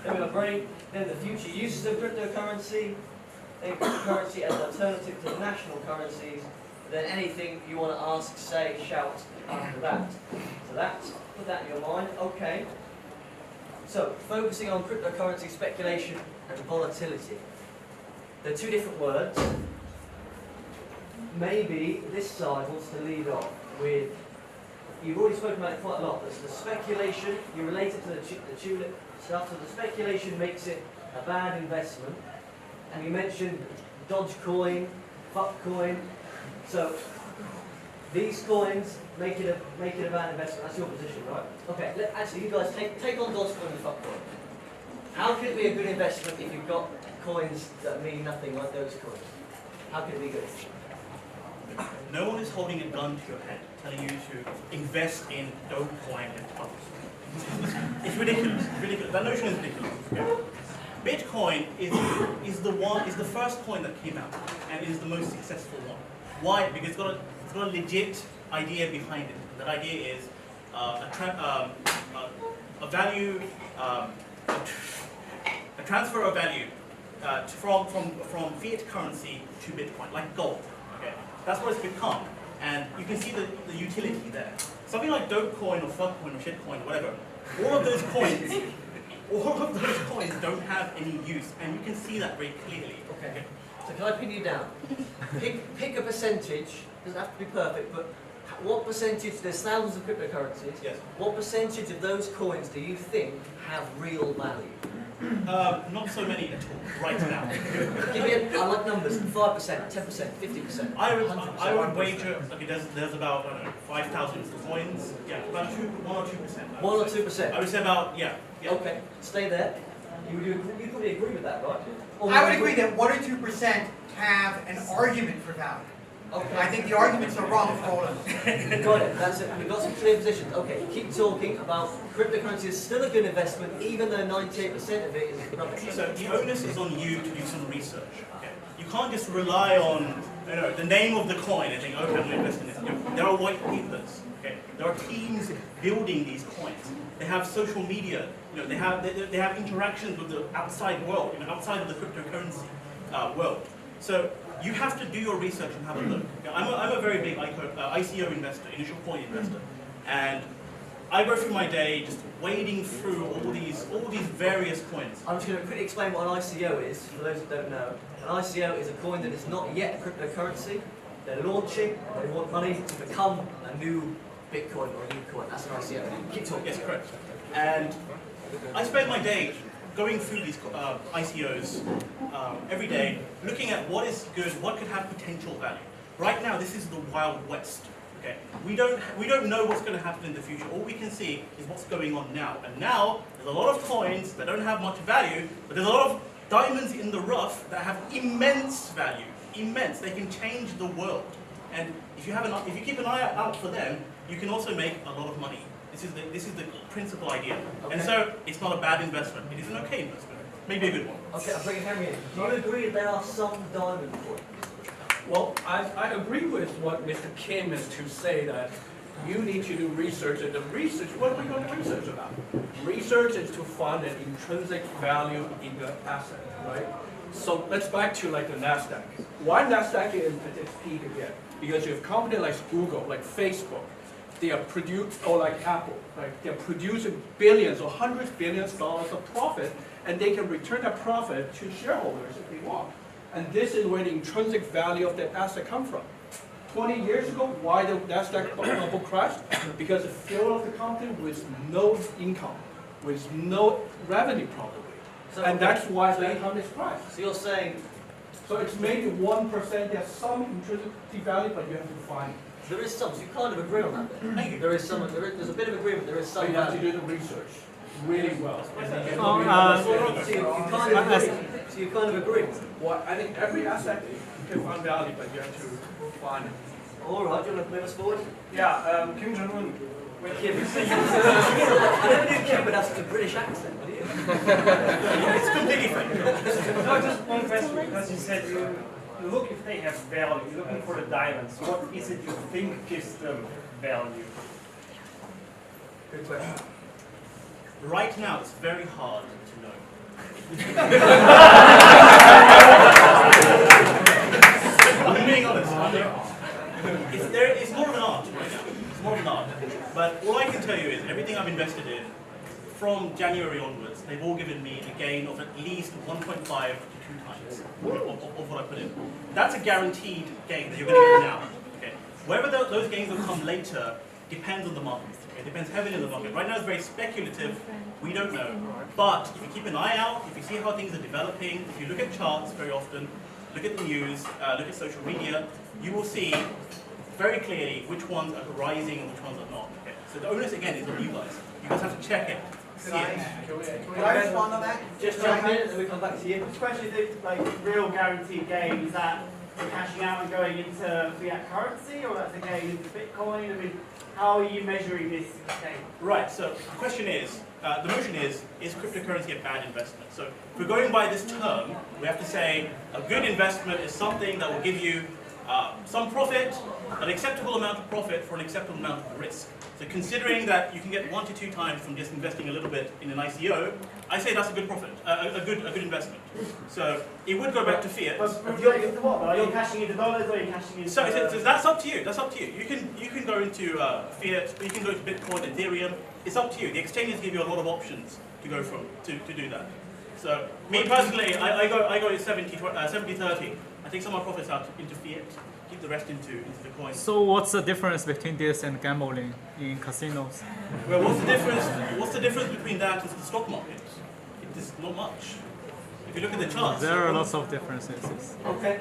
Then we'll bring then the future uses of cryptocurrency, then cryptocurrency as an alternative to national currencies, then anything you want to ask, say, shout after that. So that's, put that in your mind. Okay. So, focusing on cryptocurrency speculation and volatility. They're two different words. Maybe this side wants to lead off with, you've already spoken about it quite a lot, there's the speculation, you relate it to the tulip stuff, so the speculation makes it a bad investment, and you mentioned Dogecoin, Fuckcoin, so these coins make it a bad investment, that's your position, right? Okay, actually you guys take on Dogecoin and Fuckcoin. How can it be a good investment if you've got coins that mean nothing like those coins? How can it be good? No one is holding a gun to your head telling you to invest in Dogecoin and Fuckcoin. It's ridiculous. Ridiculous. That notion is ridiculous. Okay? Bitcoin is the first coin that came out and is the most successful one. Why? Because it's got a legit idea behind it. That idea is a value, a transfer of value from fiat currency to Bitcoin, like gold. Okay, that's what it's become, and you can see the utility there. Something like Dogecoin or Fuckcoin or Shitcoin or whatever. All of those coins don't have any use, and you can see that very clearly. Okay. So can I pin you down? Pick a percentage. Doesn't have to be perfect, but what percentage? There's thousands of cryptocurrencies. Yes. What percentage of those coins do you think have real value? Not so many at all right now. Give me I like numbers. 5%, 10%, 50%. I would wager. Okay, there's about 5,000 coins. Yeah, about 1 or 2%. 1 or 2%. I would say about yeah. Okay, stay there. You probably agree with that, right? I would agree that 1 or 2% have an argument for value. Okay. I think the arguments are wrong for all of us. Got it. That's it. We've got some clear positions. Okay, keep talking about cryptocurrency is still a good investment, even though 98% of it is rubbish. So the onus is on you to do some research. Okay? You can't just rely on the name of the coin and think, okay, I'm going to invest in this. There are white papers. Okay? There are teams building these coins. They have social media. They have interactions with the outside world, outside of the cryptocurrency world. So you have to do your research and have a look. I'm a very big ICO investor, initial coin investor, and I go through my day just wading through all these various coins. I'm just going to quickly explain what an ICO is, for those who don't know. An ICO is a coin that is not yet a cryptocurrency. They're launching, they want money to become a new Bitcoin or a new coin. That's an ICO. Keep talking. Yes, correct. And I spend my day going through these ICOs every day, looking at what is good, what could have potential value. Right now, this is the Wild West. Okay, we don't know what's going to happen in the future. All we can see is what's going on now. And now there's a lot of coins that don't have much value, but there's a lot of diamonds in the rough that have immense value. Immense. They can change the world. And if you keep an eye out for them, you can also make a lot of money. This is the principal idea. Okay. And so it's not a bad investment. It is an okay investment. Maybe a good one. Okay, I'll bring Henry in. Do you agree that there are some diamond coins? Well, I agree with what Mr. Kim is to say that you need to do research. And the research, what are we going to research about? Research is to find an intrinsic value in the asset, right? So let's back to like the NASDAQ. Why NASDAQ is at its peak again? Because you have companies like Google, like Facebook, they are or like Apple, like they're producing billions or hundreds of billions of dollars of profit, and they can return that profit to shareholders if they want. And this is where the intrinsic value of that asset comes from. 20 years ago, why the NASDAQ bubble crashed? Because the failure of the company with no income, with no revenue probably. So, and that's why the company crashed. So you're saying... So it's maybe 1%, there's some intrinsic value, but you have to find it. There is some, so you kind of agree on that then. There's a bit of agreement, there is So some you have to value. do the research really well. So you kind of agree. Well, I think every asset you can find value, but you have to find it. All right, do you want to move us forward? Yeah, Kim Jong-un. Kim. I never knew Kim would have such a British accent, do you? It's completely fake. No, just one question, because you said you look if they have value, you're looking for the diamonds. What is it you think gives them value? Good question. Right now, it's very hard to know. I'm being honest. It's more of an art right now. It's more of an art. But all I can tell you is everything I've invested in from January onwards, they've all given me a gain of at least 1.5 to 2 times of what I put in. That's a guaranteed gain that you're going to get now. Okay. Whether those gains will come later depends on the market. It depends heavily on the market. Right now it's very speculative. We don't know. But if you keep an eye out, if you see how things are developing, if you look at charts very often, look at the news, look at social media, you will see very clearly which ones are rising and which ones are not. Okay. So the onus again is on you guys. You guys have to check it. Can I respond on that? Just jump in and then we come back to you. Especially the real guaranteed gain, is that cashing out and going into fiat currency, or that's a gain into Bitcoin? I mean, how are you measuring this gain? Right, so the question is, the motion is cryptocurrency a bad investment? So if we're going by this term, we have to say a good investment is something that will give you some profit, an acceptable amount of profit for an acceptable amount of risk. So considering that you can get 1 to 2 times from just investing a little bit in an ICO, I say that's a good profit, a good investment. So it would go back to fiat. But you're into what? Are you cashing into dollars or are you cashing into? So that's up to you. That's up to you. You can go into fiat, or you can go to Bitcoin, Ethereum. It's up to you. The exchanges give you a lot of options to go from to do that. So me personally, I go 70-30. I take some of my profits out into fiat, keep the rest into the coin. So what's the difference between this and gambling in casinos? Well, what's the difference? What's the difference between that and the stock market? It is not much. If you look at the charts, There are lots of differences. Okay.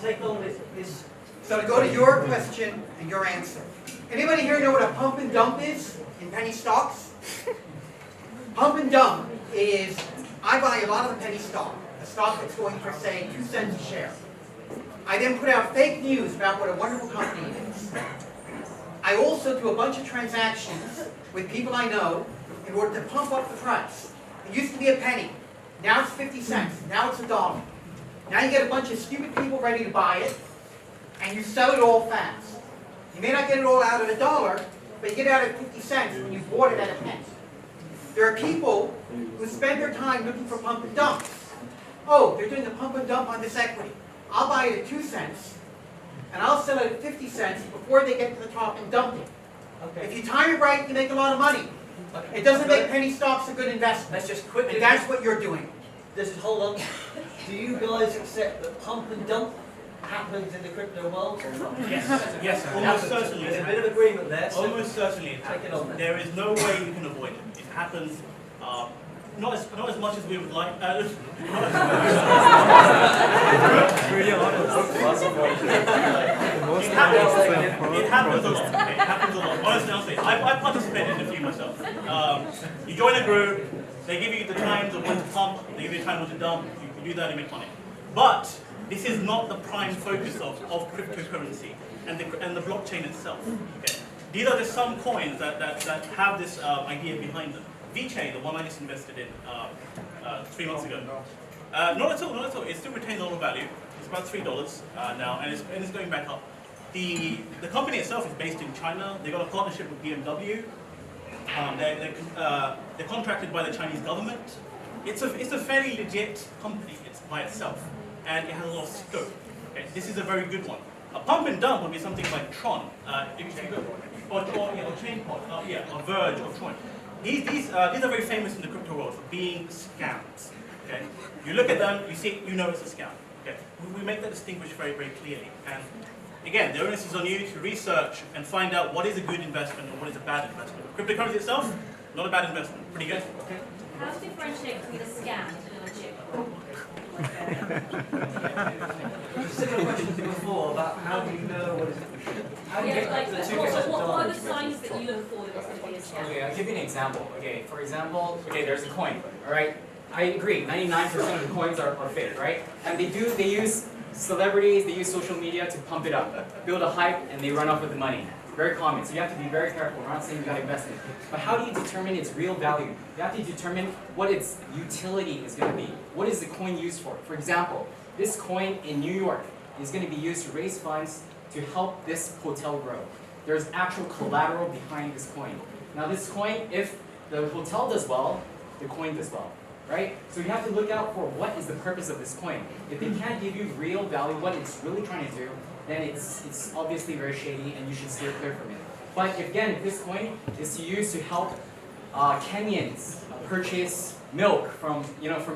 Take on this. So to go to your question and your answer. Anybody here know what a pump and dump is in penny stocks? Pump and dump is, I buy a lot of the penny stock, a stock that's going for say 2 cents a share. I then put out fake news about what a wonderful company it is. I also do a bunch of transactions with people I know in order to pump up the price. It used to be a penny. Now it's 50 cents. Now it's $1. Now you get a bunch of stupid people ready to buy it, and you sell it all fast. You may not get it all out at $1, but you get it out at 50 cents when you bought it at a penny. There are people who spend their time looking for pump and dumps. Oh, they're doing the pump and dump on this equity. I'll buy it at 2 cents, and I'll sell it at 50 cents before they get to the top and dump it. Okay. If you time it right, you make a lot of money. It doesn't make penny stocks a good investment. Let's just quickly. And that's what you're doing. Just hold on. Do you guys accept that pump and dump happens in the crypto world or not? Yes, almost certainly. There's a bit of agreement there. So Almost certainly it take it happens. on then. There is no way you can avoid it. It happens not as much as we would like. Really honest. It happens a lot. It happens a lot. Honestly, I'll say, I participated in a few myself. You join a group, they give you the times of when to pump, they give you the time when to dump, you do that and make money. But this is not the prime focus of cryptocurrency and the blockchain itself. Okay? These are just some coins that have this idea behind them. VeChain, the one I just invested in 3 months ago. Not at all, not at all. It still retains a lot of value. It's about $3 now, and it's going back up. The company itself is based in China. They've got a partnership with BMW. They're contracted by the Chinese government. It's a fairly legit company. It's by itself, and it has a lot of scope. Okay, this is a very good one. A pump and dump would be something like Tron, or ChainPod, or Verge, or Tron. These are very famous in the crypto world for being scams. Okay, you look at them, you know it's a scam. Okay, we make that distinguish very, very clearly. And again, the onus is on you to research and find out what is a good investment and what is a bad investment. Cryptocurrency itself, not a bad investment. Pretty good. Okay. How to differentiate between a scam and a legit one? Similar question to before about how do you know what is how do you get like, the 2% what are the advantage? signs that you look for that it's going to be a scam? Okay, I'll give you an example. Okay, for example, there's a coin, all right? I agree, 99% of the coins are fake, right? And they use celebrities, they use social media to pump it up, build a hype, and they run off with the money. Very common, so you have to be very careful. We're not saying you got to invest in it. But how do you determine its real value? You have to determine what its utility is going to be. What is the coin used for? For example, this coin in New York is going to be used to raise funds to help this hotel grow. There's actual collateral behind this coin. Now this coin, if the hotel does well, the coin does well, right? So you have to look out for what is the purpose of this coin. If it can't give you real value, what it's really trying to do, then it's obviously very shady and you should steer clear from it. But if this coin is to use to help Kenyans purchase milk from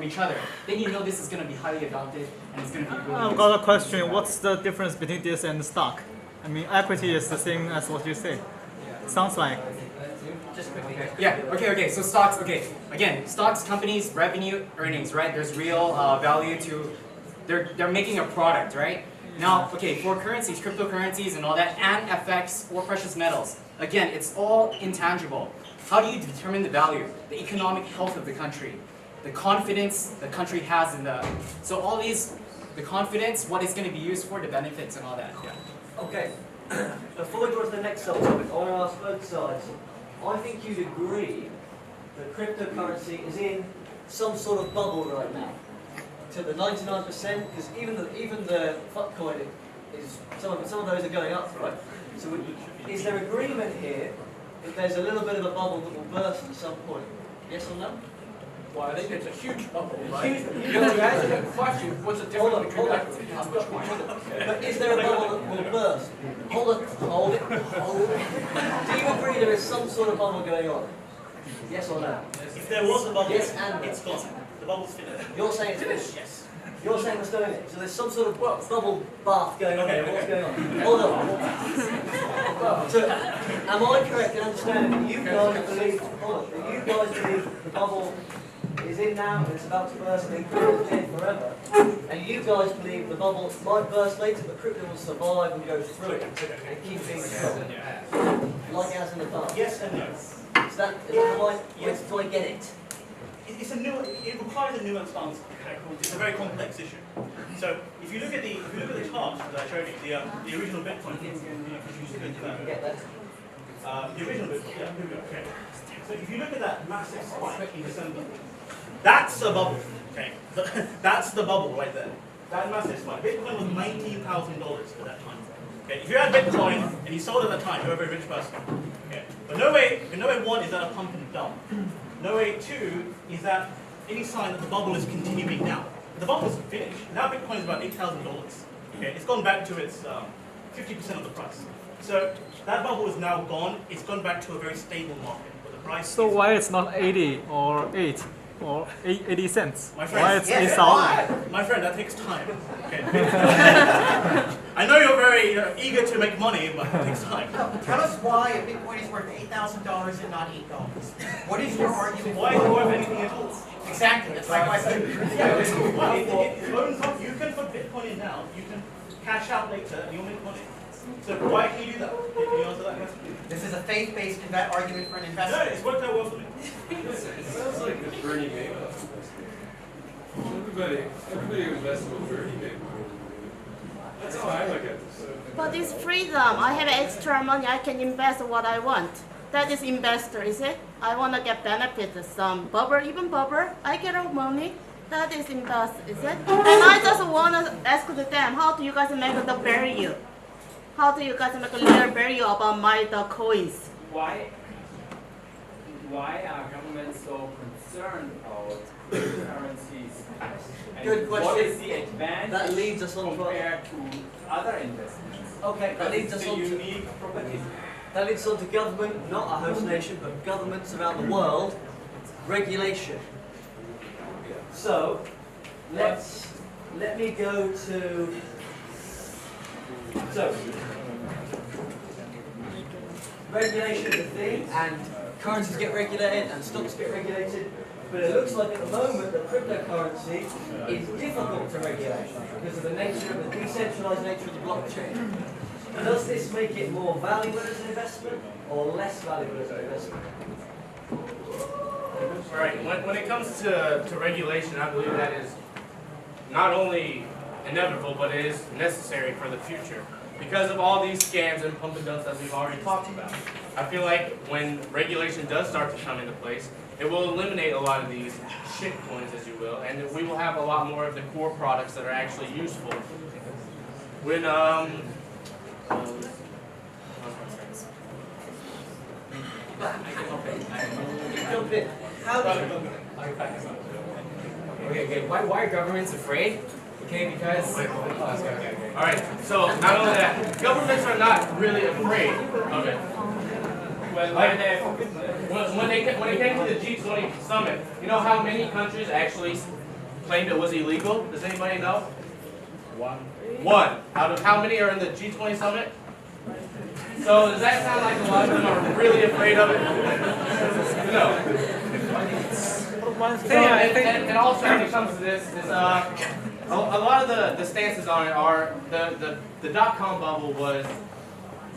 each other, then you know this is going to be highly adopted and it's going to be really I've got a question. What's the difference between this and stock? I mean, equity is the same as what you say. Sounds like. Just quickly. Okay. So stocks, again, stocks, companies, revenue, earnings, right? There's real value to, they're making a product, right? Now, for currencies, cryptocurrencies and all that, and FX or precious metals, again, it's all intangible. How do you determine the value? The economic health of the country, the confidence the country has in so all these, the confidence, what it's going to be used for, the benefits and all that. Yeah. Okay. Before we go to the next subtopic, I want to ask both sides. I think you'd agree that cryptocurrency is in some sort of bubble right now. To the 99%, because even the fuck coin is some of those are going up, right? So is there agreement here that there's a little bit of a bubble that will burst at some point? Yes or no? Well, I think it's a huge bubble, right? Huge. You have to ask the question, what's the difference between equity and Bitcoin? But is there a bubble that will burst? Hold it. Do you agree there is some sort of bubble going on? Yes or no? If there was a bubble, yes, and it's gone. The bubble's finished. You're saying it's finished? Yes. You're saying we're still in it. So there's some sort of bubble bath going on here. What's going on? Hold on. So, am I correct in understanding that you guys believe, the bubble is in now, and it's about to burst, and crypto is in forever, and you guys believe the bubble might burst later, but crypto will survive and go through it and keep being strong, like it has in the past? Yes and no. Is that how I get it? It requires a nuanced answer. It's a very complex issue. So if you look at the chart that I showed you, the original Bitcoin. The original Bitcoin. Yeah, here we go. Okay. So if you look at that massive spike in December, that's a bubble. Okay. That's the bubble right there. That massive spike. Bitcoin was $19,000 at that time. Okay. If you had Bitcoin and you sold at that time, you're a very rich person. Okay. But no way one is that a pump and dump. No way two is that any sign that the bubble is continuing now. The bubble's finished. Now Bitcoin is about $8,000. Okay, it's gone back to its 50% of the price. So that bubble is now gone. It's gone back to a very stable market where the price. So why it's not 80 or 8 or 80 cents? My friend, Why it's 8,000? My friend, that takes time. Okay. I know you're very eager to make money, but it takes time. Tell us why a Bitcoin is worth $8,000 and not $8. What is your argument? Why is it worth anything at all? Exactly. That's my question. Well, it owns up. You can put Bitcoin in now. You can cash out later, and you'll make money. So why can you do that? Can you answer that question? This is a faith-based argument for an No, investment. it's worked out well for me. It sounds like the Bernie Madoff. Everybody who invests with Bernie Madoff. That's how I look at this. But it's freedom. I have extra money. I can invest what I want. That is investor, is it? I want to get benefits, some bubble, even bubble. I get out money. That is invest, is it? And I just want to ask them, how do you guys make the value? How do you guys make a real value about the coins? Why are governments so concerned about cryptocurrencies? And Good question. what is the advantage That leads us on to compared to other investments? Okay, that leads us on to unique property. That leads on to government, not our host nation, but governments around the world, regulation. So, let me go to, so, regulation is a thing, and currencies get regulated, and stocks get regulated, but it looks like at the moment that cryptocurrency is difficult to regulate because of the nature of the decentralized nature of the blockchain. Does this make it more valuable as an investment or less valuable as an investment? Right. When it comes to regulation, I believe that is not only inevitable, but it is necessary for the future. Because of all these scams and pump and dumps that we've already talked about. I feel like when regulation does start to come into place, it will eliminate a lot of these shit coins, as you will, and we will have a lot more of the core products that are actually useful. When Jump in. How do Okay. Why are governments afraid? Okay, because. all right. So not only that, governments are not really afraid of it. When they came to the G20 summit, you know how many countries actually claimed it was illegal? Does anybody know? One. Out of how many are in the G20 summit? So does that sound like a lot of them are really afraid of it? No. So, and also when it comes to this, is a lot of the stances on it are the dot-com bubble was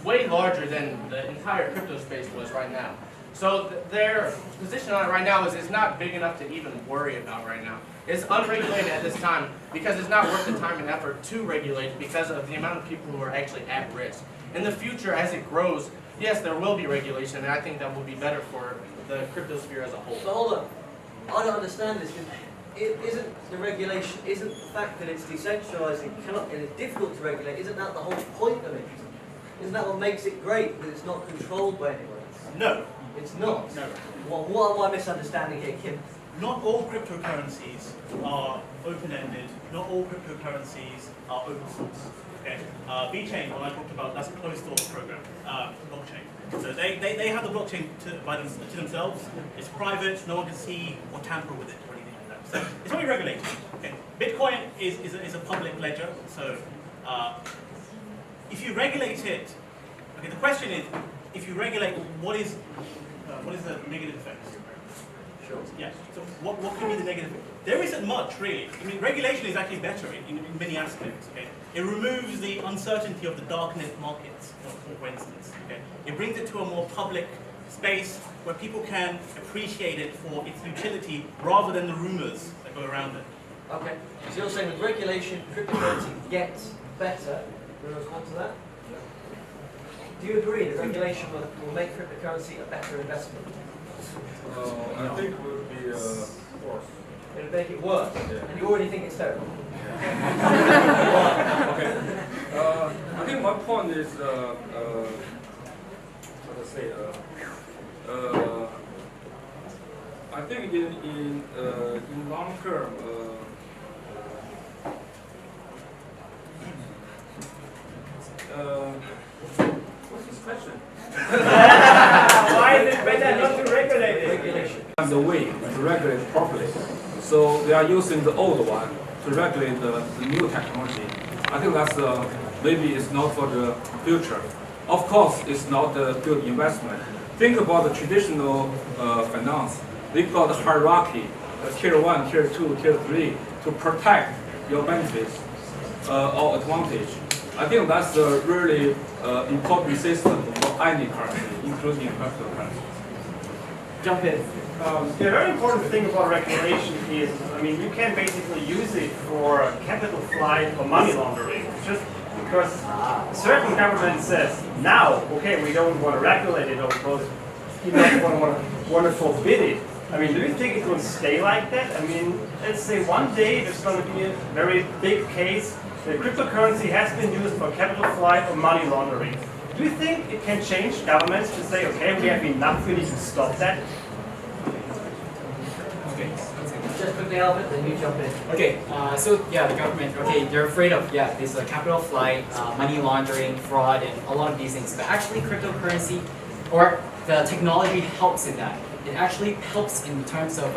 way larger than the entire crypto space was right now. So their position on it right now is it's not big enough to even worry about right now. It's unregulated at this time because it's not worth the time and effort to regulate it because of the amount of people who are actually at risk. In the future, as it grows, yes, there will be regulation, and I think that will be better for the crypto sphere as a whole. So hold on. I don't understand this. Isn't the regulation, isn't the fact that it's decentralized and it's difficult to regulate, isn't that the whole point of it? Isn't that what makes it great, that it's not controlled by anyone else? No. It's not? No. What am I misunderstanding here, Kim? Not all cryptocurrencies are open-ended. Not all cryptocurrencies are open source. Okay. VeChain, what I talked about, that's a closed source program, blockchain. So they have the blockchain to themselves. It's private. No one can see or tamper with it or anything like that. So it's only regulated. Okay. Bitcoin is a public ledger. So if you regulate it, okay. The question is, if you regulate, what is the negative effect? Sure. Yeah. So what could be the negative? There isn't much really. I mean, regulation is actually better in many aspects. Okay. It removes the uncertainty of the darknet markets, for instance. Okay. It brings it to a more public space where people can appreciate it for its utility rather than the rumors that go around it. Okay. So you're saying with regulation, cryptocurrency gets better. Do you respond to that? Do you agree that regulation will make cryptocurrency a better investment? I think it would be worse. It'll make it worse. Yeah. And you already think it's terrible. Okay. I think my point is, how to say, I think in long term, what's this question? Why is it better not to regulate it? Regulation. And the way to regulate it properly. So they are using the old one to regulate the new technology. I think that's maybe it's not for the future. Of course, it's not a good investment. Think about the traditional finance. They've got a hierarchy, tier 1, tier 2, tier 3, to protect your benefits or advantage. I think that's a really important system for any currency, including cryptocurrency. Jump in. The very important thing about regulation is, I mean, you can basically use it for capital flight or money laundering. Just because a certain government says, now, okay, we don't want to regulate it, or because you don't want to forbid it. I mean, do you think it will stay like that? I mean, let's say one day there's going to be a very big case that cryptocurrency has been used for capital flight or money laundering. Do you think it can change governments to say, okay, we have enough, we need to stop that? Okay. Just quickly, Albert, then you jump in. Okay, so yeah, the government, okay, they're afraid of, yeah, this capital flight, money laundering, fraud, and a lot of these things. But actually, cryptocurrency, or the technology helps in that. It actually helps in terms of,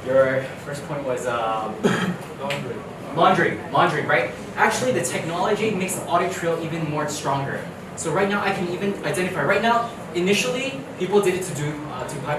your first point was laundering, right? Actually, the technology makes the audit trail even more stronger. So right now, I can even identify. Right now, initially, people did it to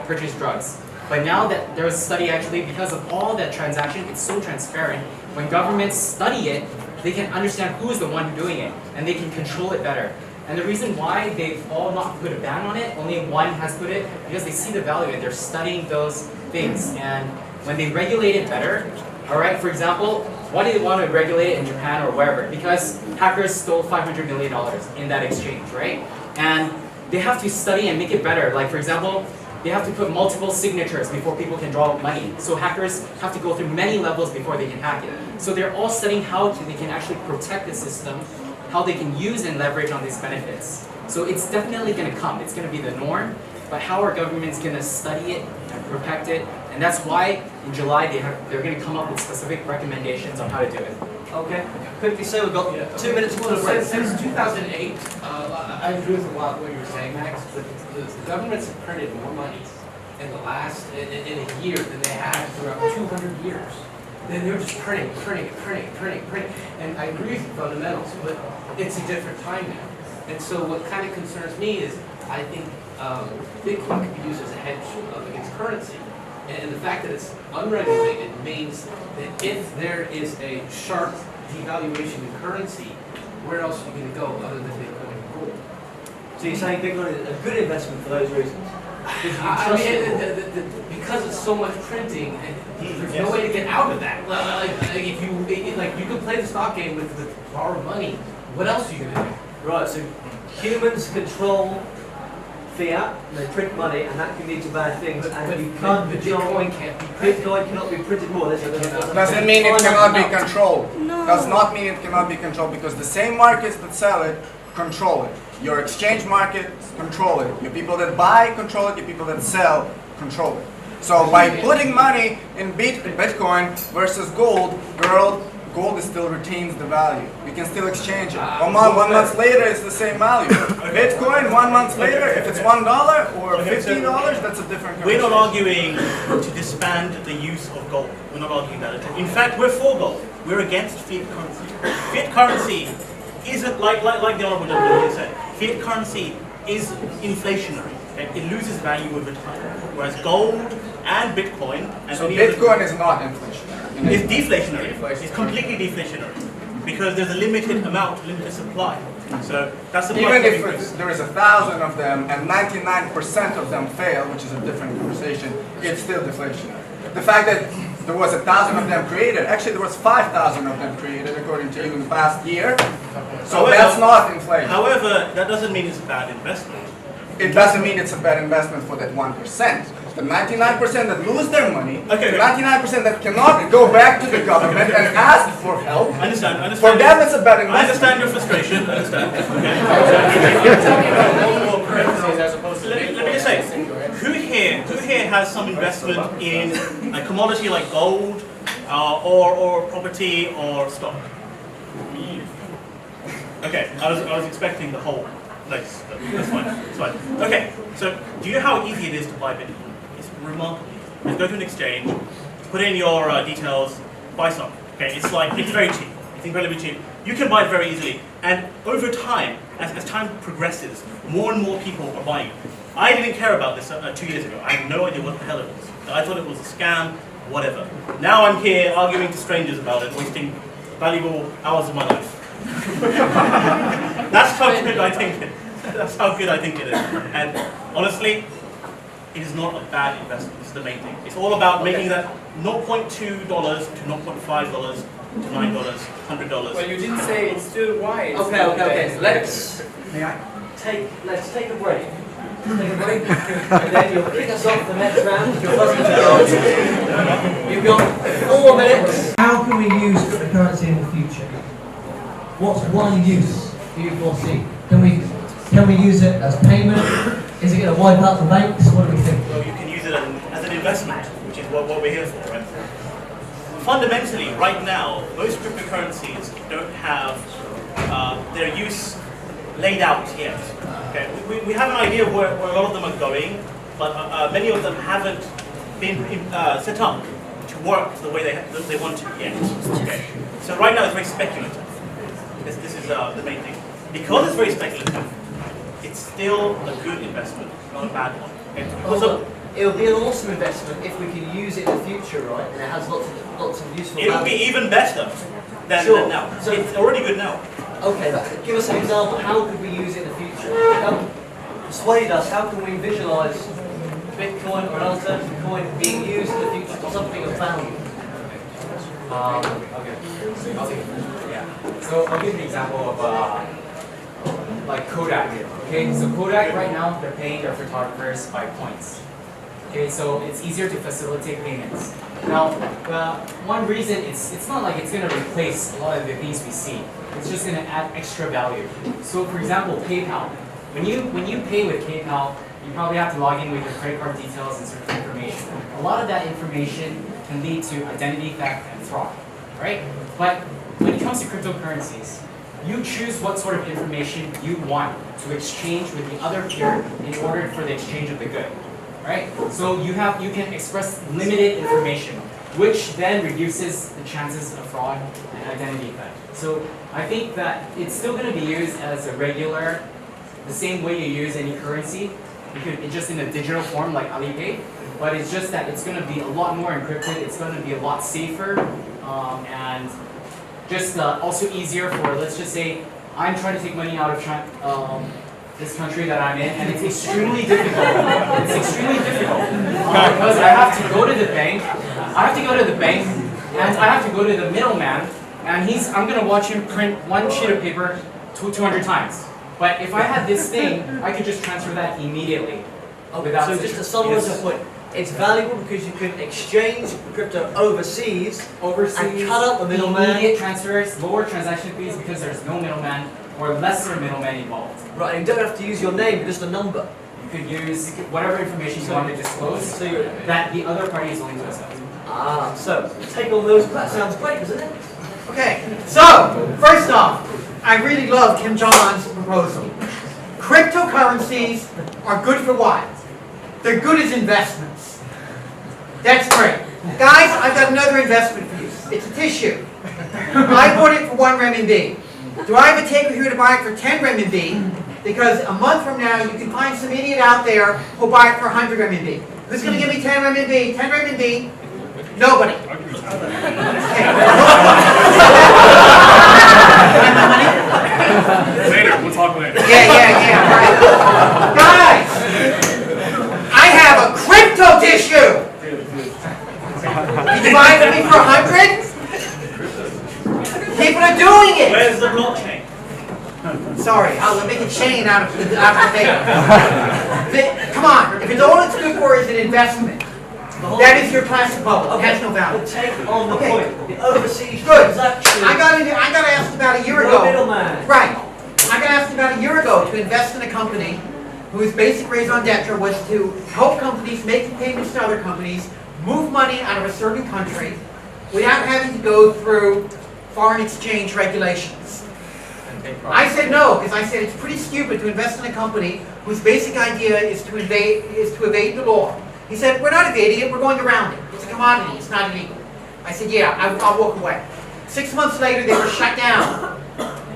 purchase drugs. But now that there's a study actually, because of all that transaction, it's so transparent. When governments study it, they can understand who is the one doing it, and they can control it better. And the reason why they've all not put a ban on it, only one has put it, because they see the value in it. They're studying those things. And when they regulate it better, all right, for example, why do they want to regulate it in Japan or wherever? Because hackers stole $500 million in that exchange, right? And they have to study and make it better. Like, for example, they have to put multiple signatures before people can draw money. So hackers have to go through many levels before they can hack it. So they're all studying how they can actually protect the system, how they can use and leverage on these benefits. So it's definitely going to come. It's going to be the norm. But how are governments going to study it and protect it? And that's why in July they're going to come up with specific recommendations on how to do it. Okay. Quickly say we've got 2 minutes to the break. Since 2008, I agree with a lot of what you were saying, Max, but the governments have printed more money in the last, in a year than they have throughout 200 years. Then they're just printing. And I agree with the fundamentals, but it's a different time now. And so what kind of concerns me is, I think Bitcoin could be used as a hedge against currency. And the fact that it's unregulated means that if there is a sharp devaluation in currency, where else are you going to go other than Bitcoin and gold? So you're saying Bitcoin is a good investment for those reasons? Because it's so much printing, there's no way to get out of that. If you can play the stock game with borrowed money. What else are you going to do? Right. So humans control fiat, and they print money, and that can lead to bad things. And you can't control. Bitcoin can't be printed. Bitcoin cannot be printed more. Doesn't mean it cannot be controlled. No. Does not mean it cannot be controlled, because the same markets that sell it control it. Your exchange markets control it. Your people that buy control it. Your people that sell control it. So by putting money in Bitcoin versus gold, gold still retains the value. You can still exchange it. One month later, it's the same value. Bitcoin, 1 month later, if it's $1 or $50, that's a different conversation. We're not arguing to disband the use of gold. We're not arguing that at all. In fact, we're for gold. We're against fiat currency. Fiat currency isn't, like the Honorable Gentleman said, fiat currency is inflationary. Okay? It loses value over time. Whereas gold and Bitcoin... And so Bitcoin is not inflationary. It's deflationary. It's completely deflationary. Because there's a limited amount, limited supply. So that's the Even point. if there is 1,000 of them and 99% of them fail, which is a different conversation, it's still deflationary. The fact that there was 1,000 of them created, actually there was 5,000 of them created according to you in the past year. So However, that's not inflation. However, that doesn't mean it's a bad investment. It doesn't mean it's a bad investment for that 1%. The 99% that lose their money, the 99% that cannot go back to the government and ask for help, I understand. for them it's a bad investment. I understand your frustration. I understand. Let me just say, who here has some investment in a commodity like gold, or property, or stock? Okay, I was expecting the whole place. But that's fine. That's fine. Okay, so do you know how easy it is to buy Bitcoin? It's remarkably easy. Just go to an exchange, put in your details, buy some. Okay, it's very cheap. It's incredibly cheap. You can buy it very easily, and over time, as time progresses, more and more people are buying it. I didn't care about this 2 years ago. I had no idea what the hell it was. I thought it was a scam, whatever. Now I'm here arguing to strangers about it, wasting valuable hours of my life. That's how good I think it. That's how good I think it is. And honestly, it is not a bad investment. This is the main thing. It's all about making that $0.2 to $0.5 to $9, $100. Well, you didn't say it's still wise. Okay. Let's take a break. Take a break, and then you'll kick us off the next round. You've got 4 minutes. How can we use cryptocurrency in the future? What's one use do you foresee? Can we use it as payment? Is it going to wipe out the banks? What do we think? Well, you can use it as an investment, which is what we're here for, right? Fundamentally, right now, most cryptocurrencies don't have their use laid out yet. Okay, we have an idea of where a lot of them are going, but many of them haven't been set up to work the way they want to yet. Okay, so right now it's very speculative. This is the main thing. Because it's very speculative, it's still a good investment, not a bad one. Okay? It'll be an awesome investment if we can use it in the future, right? And it has lots of useful value. It'll be even better than now. So it's already good now. Okay, give us an example. How could we use it in the future? Persuade us. How can we visualize Bitcoin or an alternative coin being used in the future for something of value? So I'll give you an example of like Kodak. Okay, so Kodak right now they're paying their photographers by points. Okay, so it's easier to facilitate payments. Now, one reason it's not like it's going to replace a lot of the things we see. It's just going to add extra value. So, for example, PayPal. When you pay with PayPal, you probably have to log in with your credit card details and certain information. A lot of that information can lead to identity theft and fraud, right? But when it comes to cryptocurrencies, you choose what sort of information you want to exchange with the other peer in order for the exchange of the good, right? So you can express limited information, which then reduces the chances of fraud and identity theft. So I think that it's still going to be used as a regular, the same way you use any currency. It's just in a digital form like Alipay, but it's just that it's going to be a lot more encrypted. It's going to be a lot safer, and just also easier for, let's just say, I'm trying to take money out of this country that I'm in, and it's extremely difficult. It's extremely difficult because I have to go to the bank. And I have to go to the middleman, and I'm going to watch him print one sheet of paper 200 times. But if I had this thing, I could just transfer that immediately. Without so just to summarize the point, it's valuable because you can exchange crypto overseas and cut out the middleman. Immediate transfers, lower transaction fees because there's no middleman or lesser middleman involved. Right, and you don't have to use your name, just a number. You could use whatever information you want to disclose that the other party is willing to accept. So take all those. That sounds great, doesn't it? Okay, so first off, I really love Kim Jong-un's proposal. Cryptocurrencies are good for what? They're good as investments. That's great. Guys, I've got another investment for you. It's a tissue. I bought it for 1 renminbi. Do I have a taker here to buy it for 10 renminbi? Because a month from now, you can find some idiot out there who'll buy it for 100 renminbi. Who's going to give me 10 renminbi? 10 renminbi? Nobody. Okay. Yeah, right. Guys, I have a crypto tissue. You buy me for 100? People are doing it. Where's the blockchain? Sorry, I'll make a chain out of the paper. Come on, if all it's good for is an investment, that is your plastic bubble. It has no value. Take on the point. The overseas Good. transaction. I got asked about a year No ago. middleman. Right. I got asked about a year ago to invest in a company whose basic raison d'etre was to help companies make payments to other companies, move money out of a certain country without having to go through foreign exchange regulations. I said no, because I said it's pretty stupid to invest in a company whose basic idea is to evade the law. He said, we're not evading it, we're going around it. It's a commodity, it's not illegal. I said, yeah, I'll walk away. 6 months later, they were shut down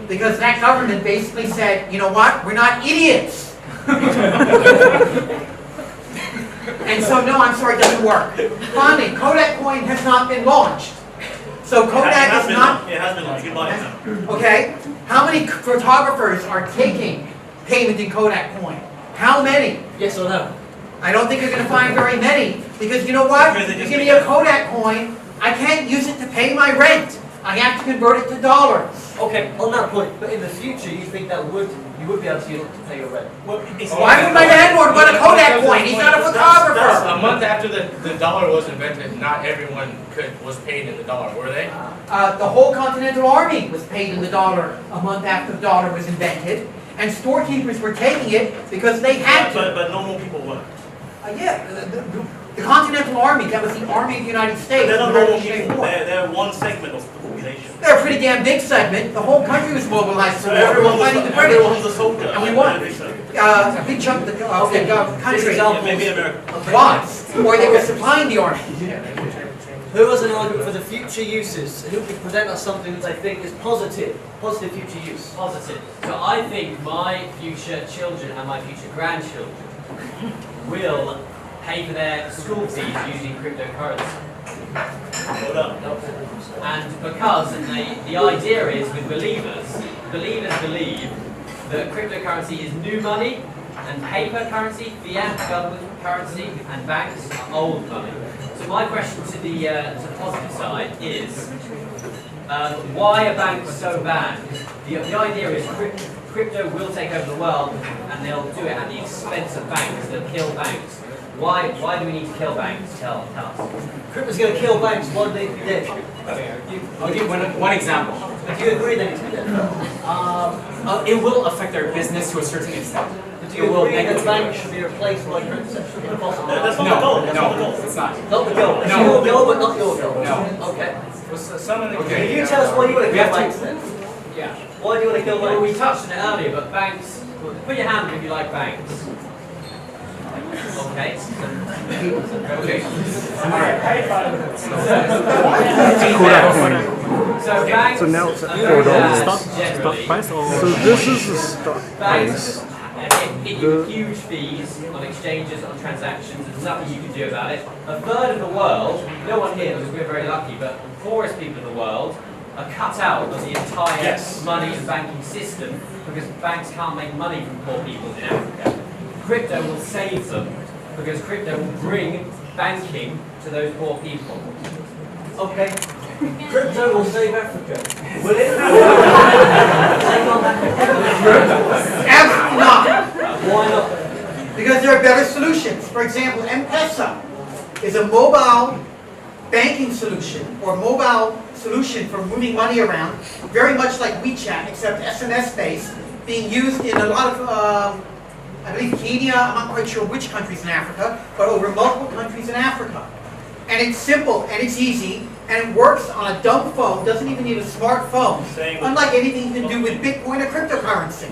because that government basically said, you know what, we're not idiots. And so, no, I'm sorry, it doesn't work. Finally, Kodak coin has not been launched. So Kodak is not... It has been launched. You can buy it now. Okay. How many photographers are taking payment in Kodak coin? How many? Yes or no? I don't think you're going to find very many, because you know what? You give me a Kodak coin, I can't use it to pay my rent. I have to convert it to dollars. Okay, on that point, but in the future, you think that you would be able to use it to pay your rent? Why would my landlord want a Kodak coin? He's not a photographer. A month after the dollar was invented, not everyone was paid in the dollar, were they? The whole Continental Army was paid in the dollar a month after the dollar was invented, and storekeepers were taking it because they had to. But normal people weren't. Yeah, the Continental Army, that was the Army of the United States. They're not normal people. They're one segment of the population. They're a pretty damn big segment. The whole country was mobilized for war. Everyone's Fighting the British. everyone's a soldier. And we won. A big chunk of the country Maybe America. was, or they were supplying the army. Who has an argument for the future uses? Who can present us something that they think is positive future use? Positive. So I think my future children and my future grandchildren will pay for their school fees using cryptocurrency. And because the idea is with believers believe that cryptocurrency is new money and paper currency, fiat government currency, and banks are old money. So my question to the positive side is, why are banks so bad? The idea is crypto will take over the world, and they'll do it at the expense of banks. They'll kill banks. Why do we need to kill banks? Tell us. Crypto's going to kill banks. Why do they be dead? I'll give one example. Do you agree that it's dead? It will affect their business to a certain extent. Do you agree that banks should be replaced by crypto? That's not the goal. That's not the goal. It's not. Not the goal. It's your goal, but not your goal. No. Okay. Okay. Can you tell us why you want to kill banks then? Yeah. Why do you want to kill Well, banks? we touched on it earlier, but banks. Put your hand up if you like banks. Okay. Okay. So banks. So now it's at $4. Stock price or? So this is the stock price. It gives huge fees on exchanges, on transactions. There's nothing you can do about it. A third of the world, no one here because we're very lucky, but the poorest people in the world are cut out of the entire money and banking system because banks can't make money from poor people in Africa. Crypto will save them because crypto will bring banking to those poor people. Okay. Crypto will save Africa. Will it? Absolutely not. Why not? Because there are better solutions. For example, M-Pesa is a mobile banking solution or mobile solution for moving money around, very much like WeChat, except SMS-based, being used in a lot of, I believe Kenya, I'm not quite sure which countries in Africa, but over multiple countries in Africa. And it's simple, and it's easy, and it works on a dumb phone, doesn't even need a smartphone, unlike anything you can do with Bitcoin or cryptocurrency.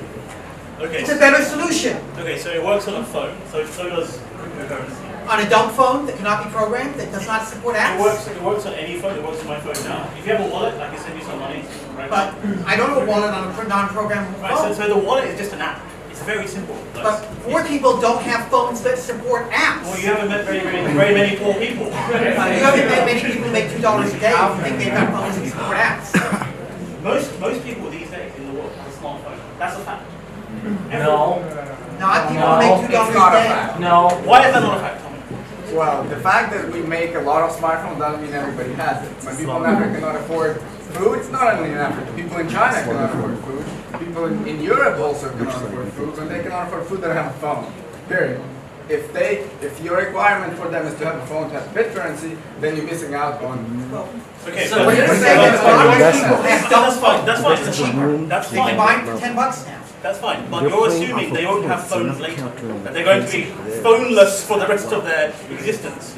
Okay. It's a better solution. Okay, so it works on a phone. So does cryptocurrency. On a dumb phone that cannot be programmed, that does not support apps. It works on any phone. It works on my phone now. If you have a wallet, I can send you some money. Right? But I don't have a wallet on a non-programmable Right, phone. so the wallet is just an app. It's very simple. But poor people don't have phones that support apps. Well, you haven't met very many poor people. You haven't met many people who make $2 a day who think they've got phones that support apps. Most people these days in the world have a smartphone. That's a fact. No. Not people make $2 It's not a a day. fact. No. Why is that not a fact? Well, the fact that we make a lot of smartphones doesn't mean everybody has it. When people in Africa cannot afford food, it's not only in Africa. People in China cannot afford food. People in Europe also cannot afford food. When they cannot afford food, they don't have a phone. Period. If your requirement for them is to have a phone to have BitCurrency, then you're missing out on. Okay, So what you're saying is a lot of people have that's fine. That's fine. It's cheaper. That's They can fine. buy it for $10 now. That's fine. But you're assuming they won't have phones later. That they're going to be phoneless for the rest of their existence.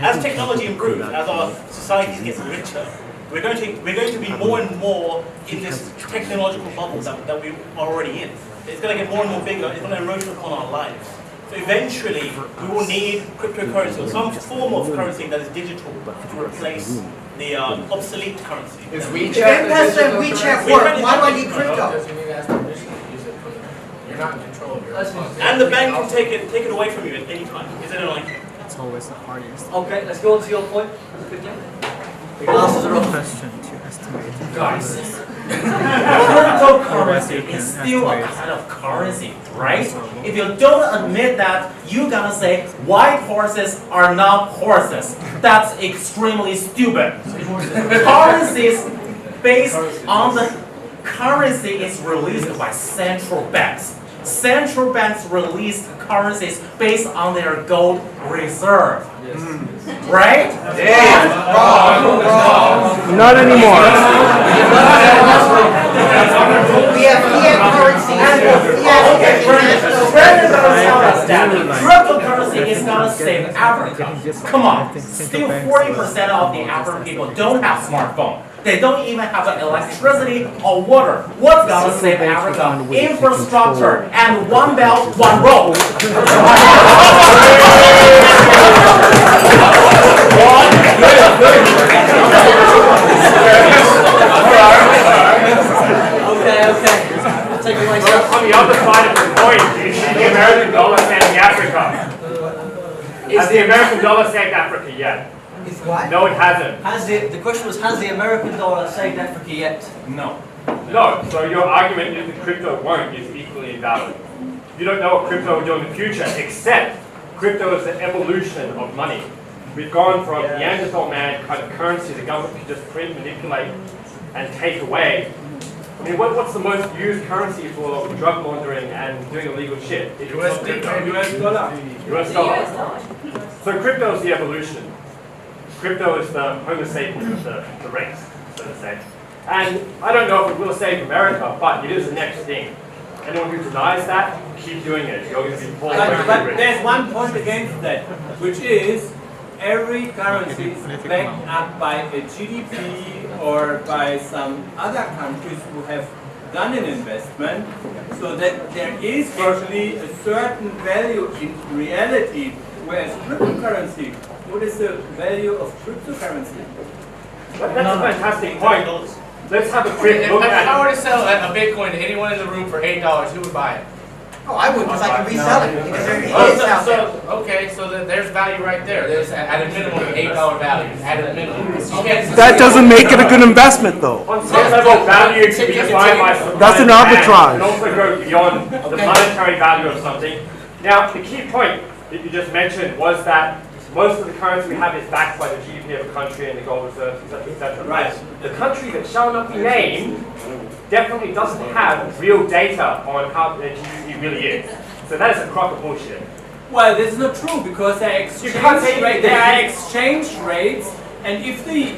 As technology improves, as our societies get richer, we're going to be more and more in this technological bubble that we are already in. It's going to get more and more bigger. It's going to erosion upon our lives. So eventually, we will need cryptocurrency or some form of currency that is digital to replace the obsolete currency. Is If WeChat work, why do I need crypto? You're not in control of your And the bank can take it away from you at any time. Is it like? It's always the hardest. Okay, let's go on to your point. Glasses are a question to estimate. Guys, cryptocurrency is still a kind of currency, right? If you don't admit that, you're gonna say white horses are not horses. That's extremely stupid. Currencies based on the currency is released by central banks. Central banks release currencies based on their gold reserve. Right? Not anymore. We have fiat currency Cryptocurrency is gonna save Africa. Come on, still 40% of the African people don't have smartphone. They don't even have electricity or water. What's gonna save Africa? Infrastructure and one belt, one road. Okay. On the other side of the coin, do you see the American dollar saving Africa? Has the American dollar saved Africa yet? It's what? No, it hasn't. The question was, has the American dollar saved Africa yet? No. No, so your argument is that crypto won't is equally invalid. You don't know what crypto will do in the future, except crypto is the evolution of money. We've gone from Neanderthal man kind of currency the government can just print, manipulate, and take away. I mean, what's the most used currency for drug laundering and doing illegal shit? It's USD, US dollar. US dollar. So crypto is the evolution. Crypto is the Homo sapiens, the race, so to say. And I don't know if it will save America, but it is the next thing. Anyone who denies that, keep doing it. You're going to be pulled But there's one point against that, which is every currency is backed up by a GDP or by some other countries who have done an investment, so that there is actually a certain value in reality, whereas cryptocurrency, what is the value of cryptocurrency? That's a fantastic point. Let's have a quick look If at I were to sell a Bitcoin to anyone in the room for $8, who would buy it? Oh, I would, because I can resell it, because there is out there. Okay, so there's value right there. There's at a minimum $8 value, at a minimum. That doesn't make it a good investment, though. on some level value can be defined by supply That's an and demand. arbitrage. It can also go beyond the monetary value of something. Now, the key point that you just mentioned was that most of the currency we have is backed by the GDP of a country and the gold reserves, etc., etc. Right. The country that shall not be named definitely doesn't have real data on how their GDP really is. So that is a crock of bullshit. Well, that's not true, because there are exchange rates, and if the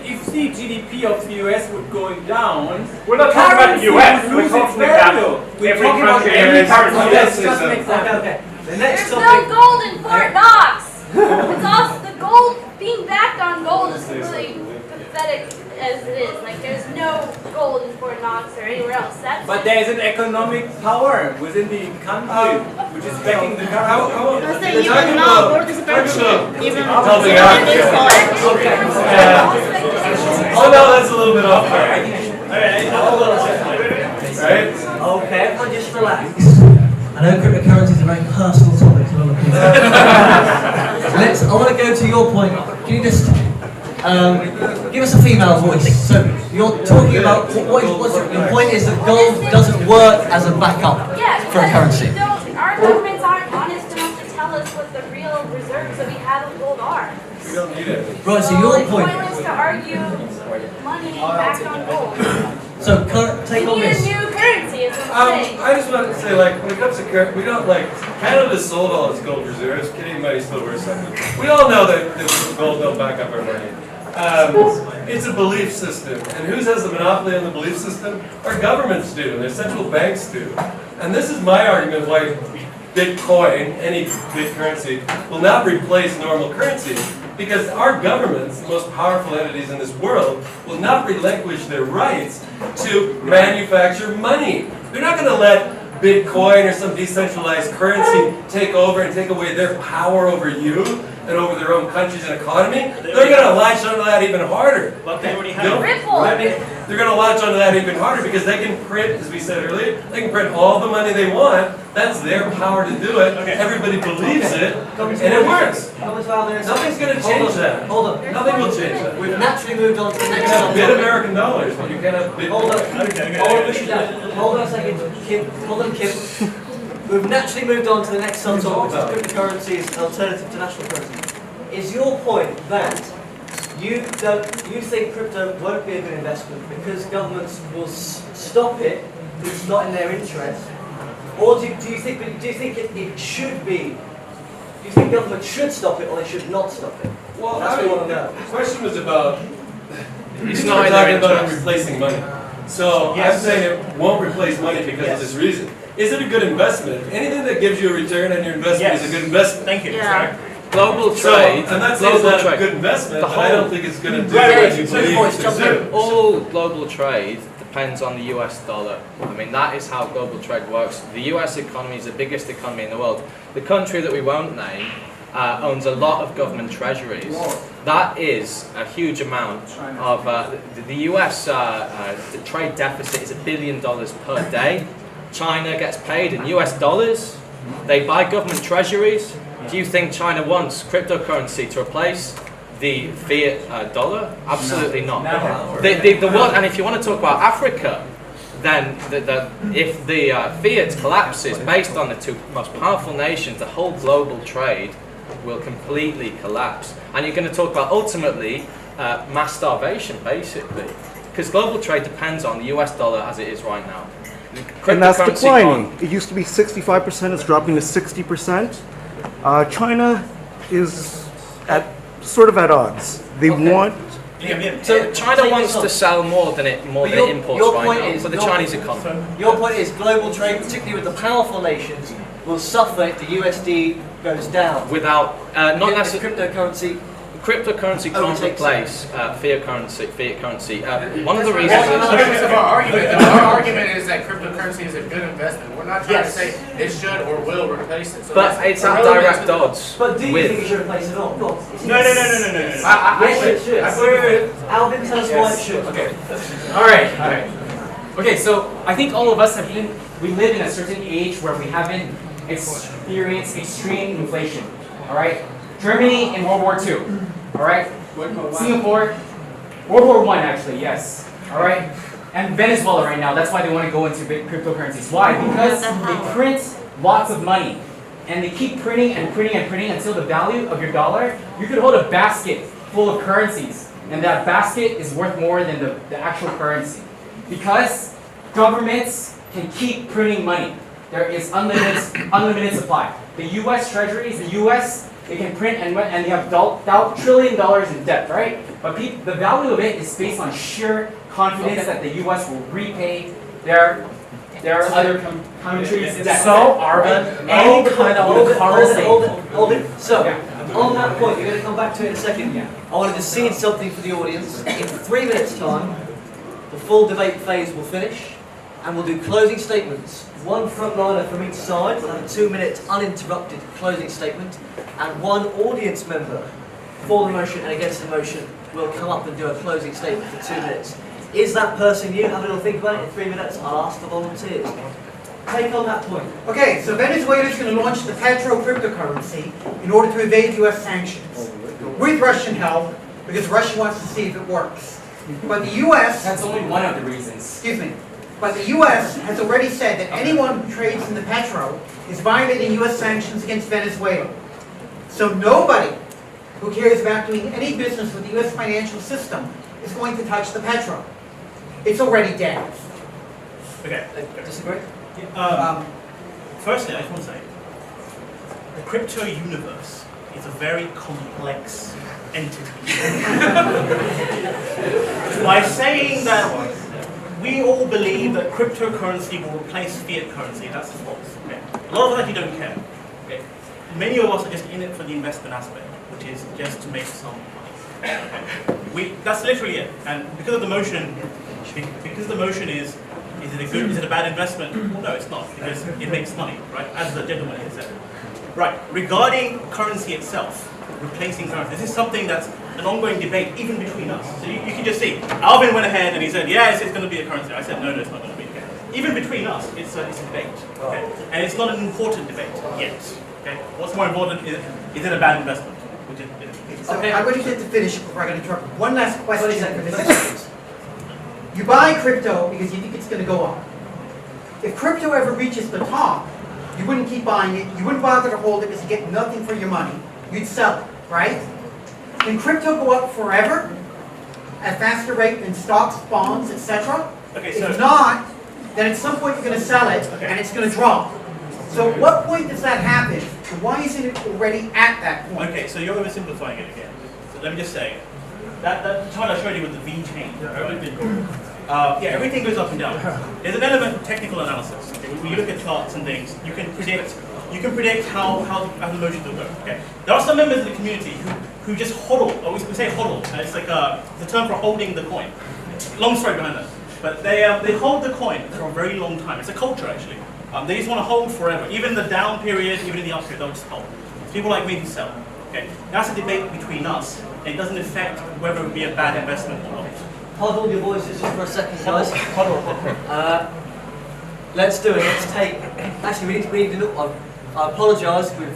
GDP of the US would going down, we're not talking about the US, would we're lose talking its about value. We're every talking about country, every every currency. currency. That's just an example. Okay. The next There's topic. no gold in Fort Knox. It's also the gold being backed on gold is really pathetic as it is. Like there's no gold in Fort Knox or anywhere else. That's But there is an economic power within the country which is backing the currency. I say even now, world is spreadsheet. Even Oh no, that's a little bit off. Okay, everyone just relax. I know cryptocurrency is a very personal topic to a lot of people. I want to go to your point. Can you just Give us a female voice. So you're talking about your point is that gold doesn't work as a backup for a currency. Our governments aren't honest enough to tell us what the real reserves that we have of gold are. We don't need it. Right. So your It's point. pointless to argue money backed on gold. So take on We need this. a new currency, is what I'm saying. I just want to say, like, when it comes to currency, we don't like, Canada sold all its gold reserves, Canadian money still worth something. We all know that gold don't back up our money. It's a belief system, and who has the monopoly on the belief system? Our governments do, and their central banks do. And this is my argument why Bitcoin, any big currency, will not replace normal currency. Because our governments, the most powerful entities in this world, will not relinquish their rights to manufacture money. They're not going to let Bitcoin or some decentralized currency take over and take away their power over you and over their own countries and economy. They're going to latch onto that even harder. But they already have Ripple. They're going to latch onto that even harder because they can print, as we said earlier, they can print all the money they want. That's their power to do it. Everybody believes it, and it works. Nothing's going to change that. Hold on. Nothing will change that. We've naturally moved on to the You next can have subject. bit American dollars, but you can't have bit. Hold on. Hold on a second, Kim. Hold on, Kim. We've naturally moved on to the next subtopic, which is cryptocurrency as an alternative to national currency. Is your point that you think crypto won't be a good investment because governments will stop it if it's not in their interest, or do you think it should be? Do you think government should stop it or they should not stop it? Well, that's what we want to know. the question was about. It's It's not not in their talking about interest. replacing money. So I'm saying it won't replace money because of this reason. Is it a good investment? Anything that gives you a return on your investment is a good investment. Thank you. Yeah. Global So, trade. I'm not saying it's global not a trade. good investment, The but I don't whole- think it's going to do what you believe it's going to do. All global trade depends on the US dollar. I mean, that is how global trade works. The US economy is the biggest economy in the world. The country that we won't name owns a lot of government treasuries. That is a huge amount of the US the trade deficit is $1 billion per day. China gets paid in US dollars. They buy government treasuries. Do you think China wants cryptocurrency to replace the fiat dollar? Absolutely not. The one, and if you want to talk about Africa, then if the fiat collapses based on the two most powerful nations, the whole global trade will completely collapse. And you're going to talk about ultimately mass starvation, basically, because global trade depends on the US dollar as it is right now. And that's Cryptocurrency declining. It used to be 65%, it's dropping to 60%. China is sort of at odds. They want... So China wants to sell more than it imports right now for the Chinese economy. Your point is global trade, particularly with the powerful nations, will suffer if the USD goes down. Without not necessarily cryptocurrency. Cryptocurrency can't replace fiat currency. One of the reasons Our argument is that cryptocurrency is a good investment. We're not trying to say it should or will replace it. So but it's at direct odds. But do you with think it should replace it or not? No. Yes, it should. Alvin, tell us why it should. Okay. All right. Okay, so I think all of us we live in a certain age where we haven't experienced extreme inflation. All right. Germany in World War II. All right. Singapore, World War I actually, yes. All right. And Venezuela right now. That's why they want to go into big cryptocurrencies. Why? Because they print lots of money. And they keep printing and printing and printing until the value of your dollar, you could hold a basket full of currencies. And that basket is worth more than the actual currency. Because governments can keep printing money. There is unlimited supply. The US treasuries, the US, they can print and they have $1 trillion in debt, right? But the value of it is based on sheer confidence that the US will repay their other countries' debt. So, Arvin, any kind of currency. Hold it. So, on that point, you're going to come back to it in a second. I wanted to see something for the audience. In 3 minutes' time, the full debate phase will finish, and we'll do closing statements. One frontliner from each side will have a 2-minute uninterrupted closing statement, and one audience member for the motion and against the motion will come up and do a closing statement for 2 minutes. Is that person you? Have a little think about it in 3 minutes. I'll ask the volunteers. Take on that point. Okay, so Venezuela is going to launch the petro cryptocurrency in order to evade U.S. sanctions. With Russian help, because Russia wants to see if it works. But the U.S. That's only one of the reasons. Excuse me. But the U.S. has already said that anyone who trades in the petro is violating U.S. sanctions against Venezuela. So nobody who cares about doing any business with the U.S. financial system is going to touch the petro. It's already dead. Okay. Disagree? Firstly, I just want to say, the crypto universe is a very complex entity. By saying that we all believe that cryptocurrency will replace fiat currency, that's false. Okay? A lot of us actually don't care. Okay? Many of us are just in it for the investment aspect, which is just to make some money. That's literally it. And because of the motion, is it a bad investment? Well, no, it's not, because it makes money, right? As the gentleman here said. Right. Regarding currency itself, replacing currency, this is something that's an ongoing debate, even between us. So you can just see, Alvin went ahead and he said, yes, it's going to be a currency. I said, no, it's not going to be. Okay? Even between us, it's a debate. Okay? And it's not an important debate yet. Okay? What's more important is it a bad investment? So I want to get to finish before I get interrupted. One last question for this. You buy crypto because you think it's going to go up. If crypto ever reaches the top, you wouldn't keep buying it. You wouldn't bother to hold it because you get nothing for your money. You'd sell it, right? Can crypto go up forever at a faster rate than stocks, bonds, etc.? Okay, if not, then at some point you're going to sell it and it's going to drop. So at what point does that happen? And why isn't it already at that point? Okay, so you're oversimplifying it again. So let me just say, that chart I showed you with the V chain, yeah, everything goes up and down. There's an element of technical analysis. Okay? When you look at charts and things, you can predict how the motions will go. Okay? There are some members of the community who just hodl, or we say hodl. It's like the term for holding the coin. Long story behind that. But they hold the coin for a very long time. It's a culture actually. They just want to hold forever. Even the down period, even in the up period, they'll just hold. It's people like me who sell. Okay? That's a debate between us. And it doesn't affect whether it would be a bad investment or not. Hold all your voices just for a second, guys. Let's do it. Let's take. Actually, we need to look. I apologise. We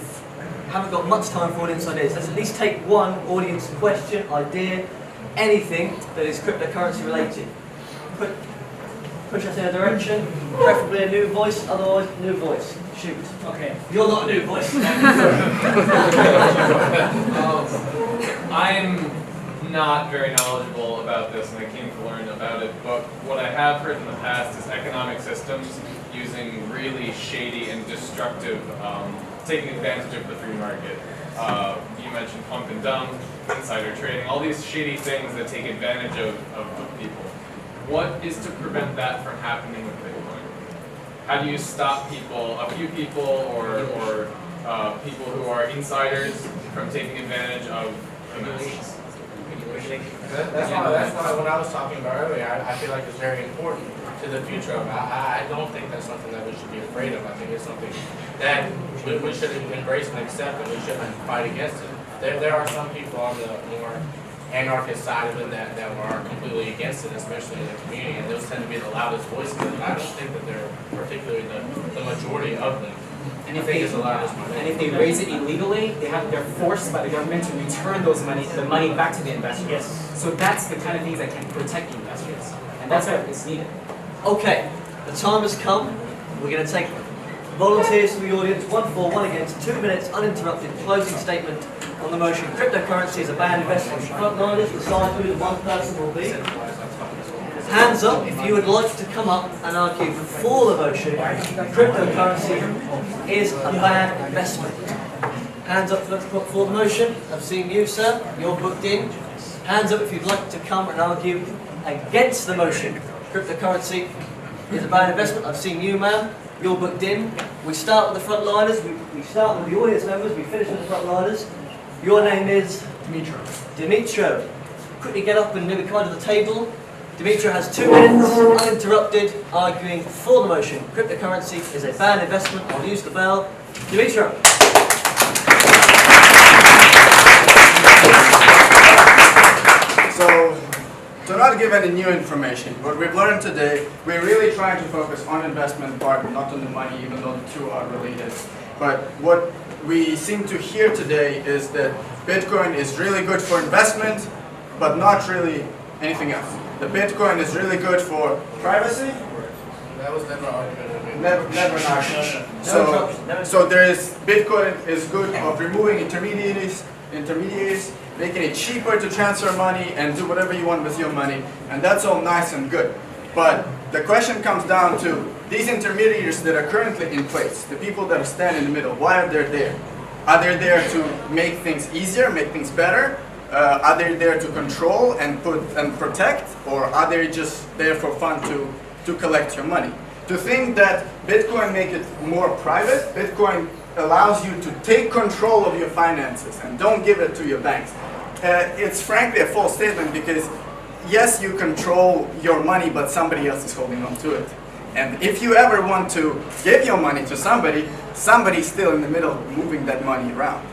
haven't got much time for audience ideas. Let's at least take one audience question, idea, anything that is cryptocurrency related. Push us in a direction, preferably a new voice, otherwise new voice. Shoot. Okay. You're not a new voice. I'm not very knowledgeable about this and I came to learn about it, but what I have heard in the past is economic systems using really shady and destructive, taking advantage of the free market. You mentioned pump and dump, insider trading, all these shady things that take advantage of people. What is to prevent that from happening with Bitcoin? How do you stop people, a few people or people who are insiders from taking advantage of the masses? That's why when I was talking about earlier, I feel like it's very important to the future of it. I don't think that's something that we should be afraid of. I think it's something that we should embrace and accept, and we shouldn't fight against it. There are some people on the more anarchist side of it that are completely against it, especially in the community, and those tend to be the loudest voices. And I don't think that they're particularly the majority of them. And if they raise it illegally, they're forced by the government to return the money back to the investors. Yes. So that's the kind of things that can protect the investors, and that's what is needed. Okay, the time has come. We're going to take volunteers from the audience, 1 for, 1 against, 2 minutes uninterrupted closing statement on the motion. Cryptocurrency is a bad investment. Frontliners, decide who the one person will be. Hands up if you would like to come up and argue for the motion. Cryptocurrency is a bad investment. Hands up for the motion. I've seen you, sir. You're booked in. Hands up if you'd like to come and argue against the motion. Cryptocurrency is a bad investment. I've seen you, ma'am. You're booked in. We start with the frontliners. We start with the audience members. We finish with the frontliners. Your name is? Dimitro. Dimitro. Quickly get up and maybe come to the table. Dimitro has 2 minutes, uninterrupted, arguing for the motion. Cryptocurrency is a bad investment. I'll use the bell. Dimitro. So, to not give any new information, what we've learned today, we're really trying to focus on investment part, not on the money, even though the two are related. But what we seem to hear today is that Bitcoin is really good for investment, but not really anything else. The Bitcoin is really good for privacy. That was never an argument. Never an argument. So there is, Bitcoin is good of removing intermediaries, making it cheaper to transfer money and do whatever you want with your money, and that's all nice and good. But the question comes down to these intermediaries that are currently in place, the people that stand in the middle, why are they there? Are they there to make things easier, make things better? Are they there to control and protect, or are they just there for fun to collect your money? To think that Bitcoin make it more private, Bitcoin allows you to take control of your finances and don't give it to your banks. It's frankly a false statement, because yes, you control your money, but somebody else is holding on to it. And if you ever want to give your money to somebody, somebody's still in the middle moving that money around.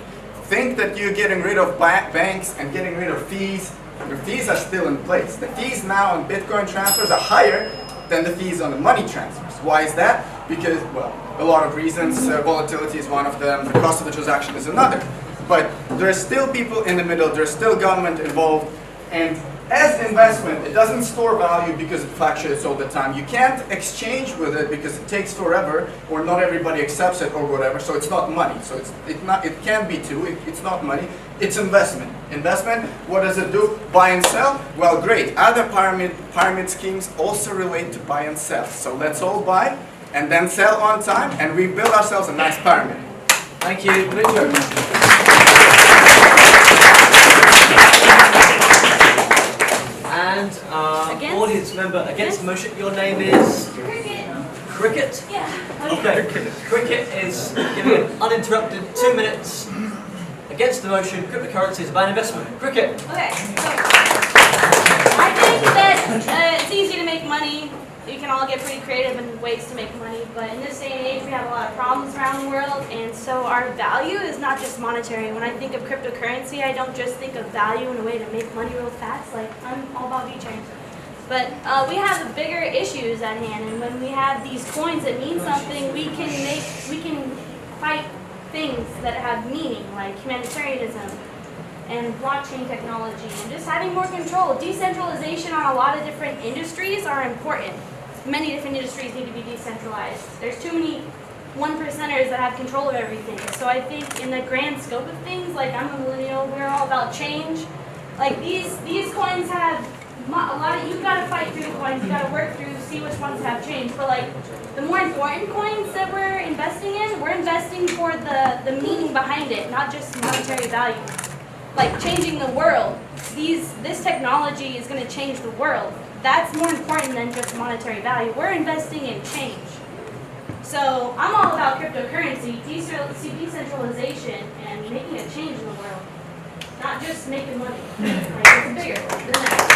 Think that you're getting rid of banks and getting rid of fees. Your fees are still in place. The fees now on Bitcoin transfers are higher than the fees on the money transfers. Why is that? Because, well, a lot of reasons. Volatility is one of them. The cost of the transaction is another. But there's still people in the middle. There's still government involved. And as investment, it doesn't store value because it fluctuates all the time. You can't exchange with it because it takes forever, or not everybody accepts it or whatever, so it's not money. So it can be too, it's not money, it's investment. Investment, what does it do? Buy and sell? Well, great. Other pyramid schemes also relate to buy and sell. So let's all buy and then sell on time, and we build ourselves a nice pyramid. Thank you, Richard. And audience member against the motion, your name is? Cricket. Yeah. Okay. Cricket is giving an uninterrupted 2 minutes against the motion. Cryptocurrency is a bad investment. Cricket. Okay. So I think that it's easy to make money. You can all get pretty creative in ways to make money, but in this day and age, we have a lot of problems around the world, and so our value is not just monetary. When I think of cryptocurrency, I don't just think of value in a way to make money real fast. Like, I'm all about VeChain. But we have bigger issues at hand, and when we have these coins that mean something, we can fight things that have meaning, like humanitarianism and blockchain technology, and just having more control. Decentralization on a lot of different industries are important. Many different industries need to be decentralized. There's too many 1%ers that have control of everything. So I think in the grand scope of things, like, I'm a millennial, we're all about change. Like, these coins have a lot of, you've got to fight through the coins, you've got to work through, see which ones have changed. But like, the more important coins that we're investing in, we're investing for the meaning behind it, not just monetary value. Like changing the world. This technology is going to change the world. That's more important than just monetary value. We're investing in change. So I'm all about cryptocurrency, decentralization, and making a change in the world. Not just making money. Like, it's bigger than that.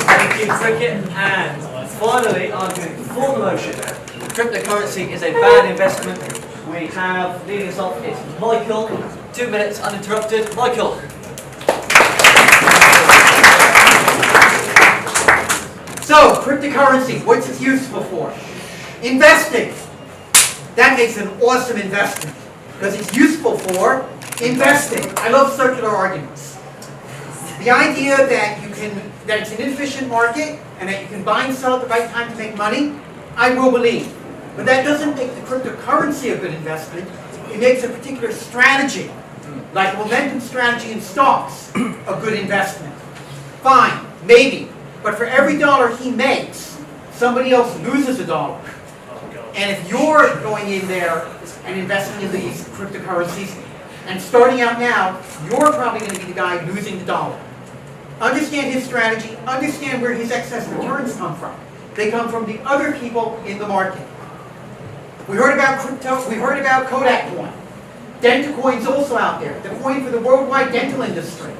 Thank you, Cricket. And finally, arguing for the motion, cryptocurrency is a bad investment. We have, leading us off, it's Michael. 2 minutes uninterrupted. Michael. So, cryptocurrency, what's it useful for? Investing. That makes an awesome investment because it's useful for investing. I love circular arguments. The idea that it's an inefficient market and that you can buy and sell at the right time to make money, I will believe. But that doesn't make the cryptocurrency a good investment. It makes a particular strategy, like a momentum strategy in stocks, a good investment. Fine, maybe. But for every dollar he makes, somebody else loses a dollar. And if you're going in there and investing in these cryptocurrencies and starting out now, you're probably going to be the guy losing the dollar. Understand his strategy, understand where his excess returns come from. They come from the other people in the market. We heard about crypto, we heard about Kodak coin. DentaCoin's also out there, the coin for the worldwide dental industry.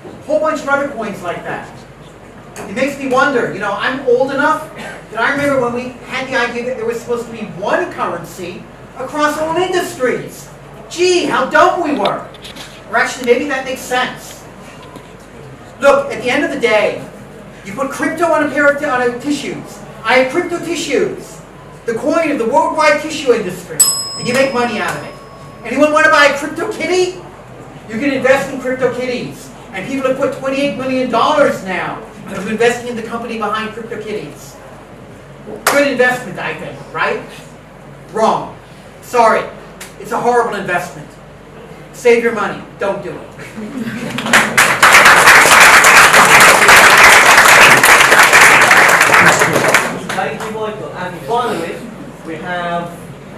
A whole bunch of other coins like that. It makes me wonder, I'm old enough that I remember when we had the idea that there was supposed to be one currency across all industries. Gee, how dumb we were. Or actually, maybe that makes sense. Look, at the end of the day, you put crypto on a pair of tissues. I have crypto tissues, the coin of the worldwide tissue industry, and you make money out of it. Anyone want to buy kitty? You can invest in CryptoKitties. And people have put $28 million now into investing in the company behind CryptoKitties. Good investment, I think, right? Wrong. Sorry. It's a horrible investment. Save your money. Don't do it. Thank you, Michael. And finally, we have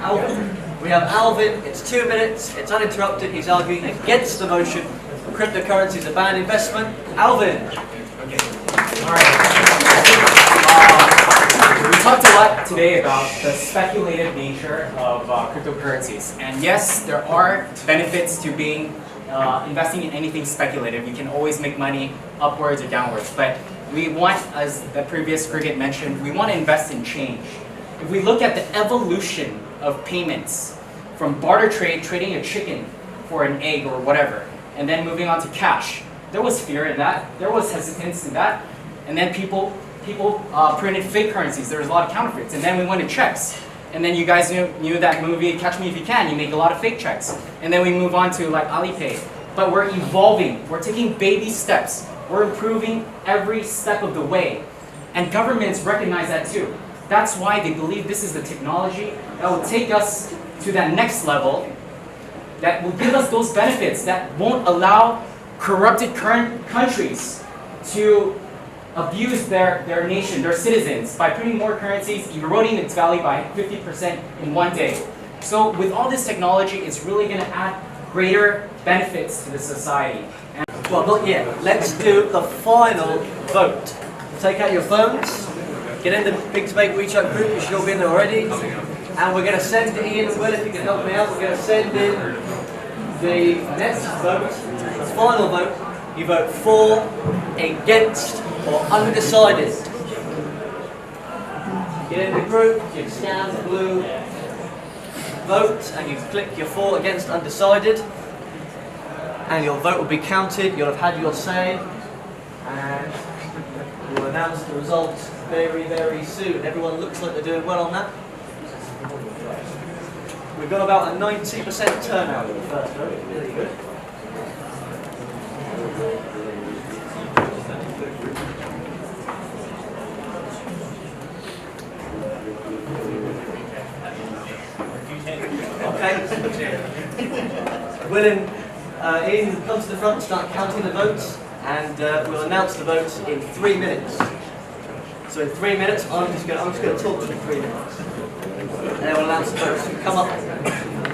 Alvin. It's 2 minutes. It's uninterrupted. He's arguing against the motion. Cryptocurrency is a bad investment. Alvin. Okay. All right. We talked a lot today about the speculative nature of cryptocurrencies, and yes, there are benefits to being investing in anything speculative. You can always make money upwards or downwards, but we want, as the previous frigate mentioned, we want to invest in change. If we look at the evolution of payments from barter trade, trading a chicken for an egg or whatever, and then moving on to cash, there was fear in that, there was hesitance in that, and then people printed fake currencies. There was a lot of counterfeits, and then we went to checks. And then you guys knew that movie, Catch Me If You Can. You make a lot of fake checks. And then we move on to like Alipay. But we're evolving. We're taking baby steps. We're improving every step of the way. And governments recognize that too. That's why they believe this is the technology that will take us to that next level, that will give us those benefits, that won't allow corrupted current countries to abuse their nation, their citizens, by printing more currencies, eroding its value by 50% in one day. So with all this technology, it's really going to add greater benefits to the society. And well, not yet. Let's do the final vote. Take out your phones, get in the Big Debate WeChat group, you should all be in there already. And we're going to send Ian and Will, if you can help me out, we're going to send in the next vote, the final vote. You vote for, against, or undecided. Get in the group, you scan the blue vote, and you click your for, against, undecided. And your vote will be counted, you'll have had your say, and we'll announce the results very, very soon. Everyone looks like they're doing well on that. We've got about a 90% turnout in the first vote, really good. Okay. Will and Ian come to the front and start counting the votes, and we'll announce the votes in 3 minutes. So in 3 minutes, I'm just going to talk for 3 minutes, and then we'll announce the votes. You come up.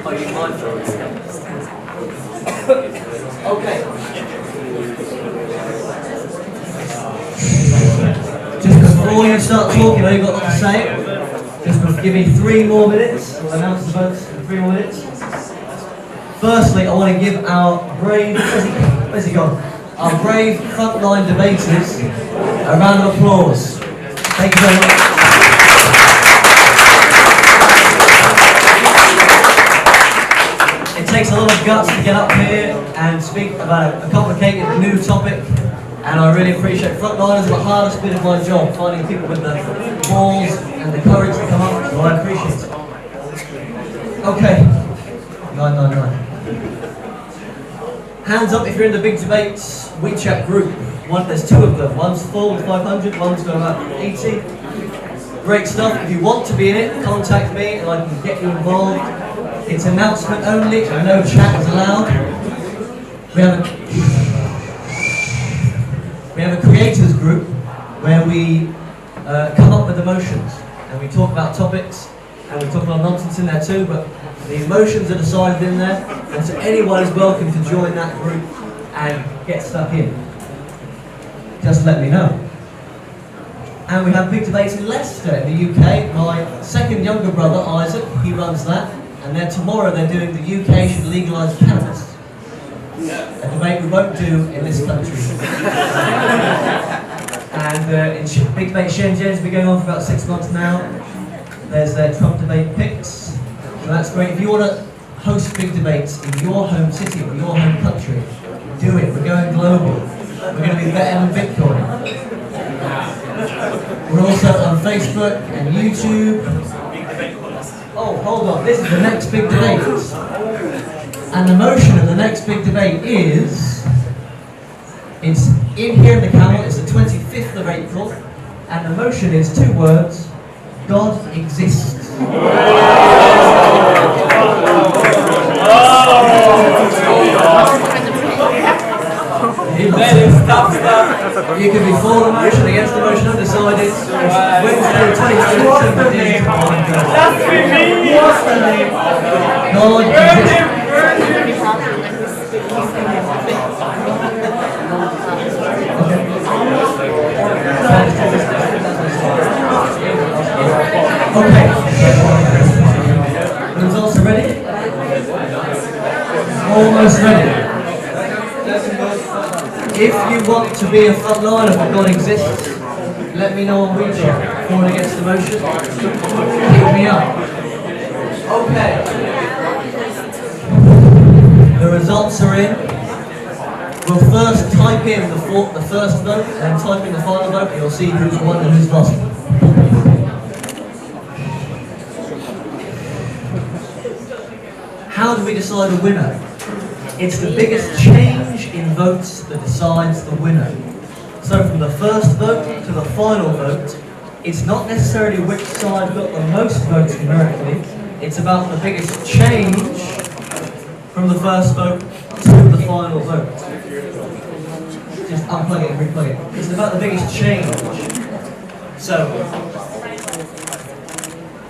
Oh, you mind for it? Okay. Just before you start talking, you've got what to say. Just give me 3 more minutes. We'll announce the votes in 3 more minutes. Firstly, I want to give our brave, where's he gone? Our brave frontline debaters a round of applause. Thank you very much. It takes a lot of guts to get up here and speak about a complicated new topic, and I really appreciate frontliners. The hardest bit of my job, finding people with the balls and the courage to come up, so I appreciate it. Okay, 999. Hands up if you're in the Big Debates WeChat group. There's 2 of them. One's full with 500, one's got about 80. Great stuff. If you want to be in it, contact me and I can get you involved. It's announcement only, so no chat is allowed. We have a creators group where we come up with emotions and we talk about topics and we talk about nonsense in there too, but the emotions are decided in there, and so anyone is welcome to join that group and get stuck in. Just let me know. And we have Big Debates in Leicester in the UK. My second younger brother, Isaac, he runs that. And then tomorrow they're doing the UK should legalise cannabis. A debate we won't do in this country. And in Big Debate Shenzhen's been going on for about 6 months now. There's their Trump debate picks. So that's great. If you want to host big debates in your home city or your home country, do it. We're going global. We're going to be better than Bitcoin. We're also on Facebook and YouTube. Oh, hold on. This is the next big debate. And the motion of the next big debate is, it's in here in the Camel, it's the 25th of April, and the motion is 2 words, God exists. You can be for the motion, against the motion, undecided. Wednesday, 23rd God Okay. The results are ready? Almost ready. If you want to be a frontliner for God exists, let me know on WeChat. For and against the motion, hit me up. Okay. The results are in. We'll first type in the first vote, and type in the final vote. You'll see who's won and who's lost. How do we decide a winner? It's the biggest change in votes that decides the winner. So from the first vote to the final vote, it's not necessarily which side got the most votes numerically, it's about the biggest change from the first vote to the final vote. Just unplug it and replug it. It's about the biggest change. So,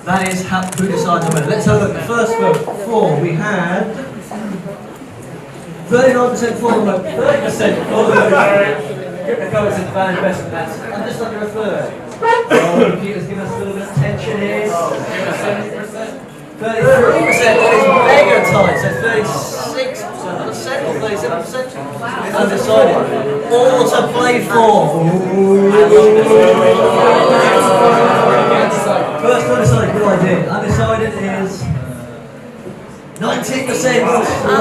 that is who decides the winner. Let's have a look at the first vote. For, we had 39% for the vote, 30% for the vote. Cryptocurrency is a bad investment. That's just under a third. The computer's giving us a little bit of tension here. 70%. 33%, that is mega tight. So 36% or 37%. Undecided. All to play for. First undecided, good idea. Undecided is 19%.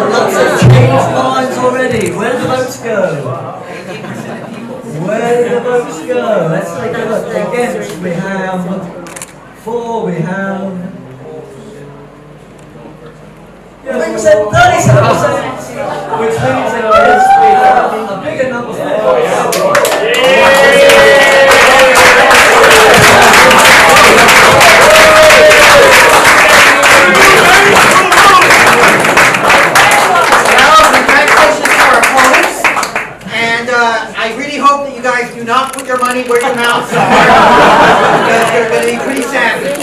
Lots of changed minds already. Where did the votes go? Where did the votes go? Let's take a look. Against, we have 4, we have 3%, 37%, which means that yes, we have a bigger number for I really hope that you guys do not put your money where your mouths are, because they're going to be pretty savage.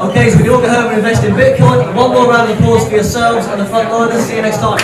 Okay, so we can all go home and invest in Bitcoin. One more round of applause for yourselves and the frontliners. See you next time.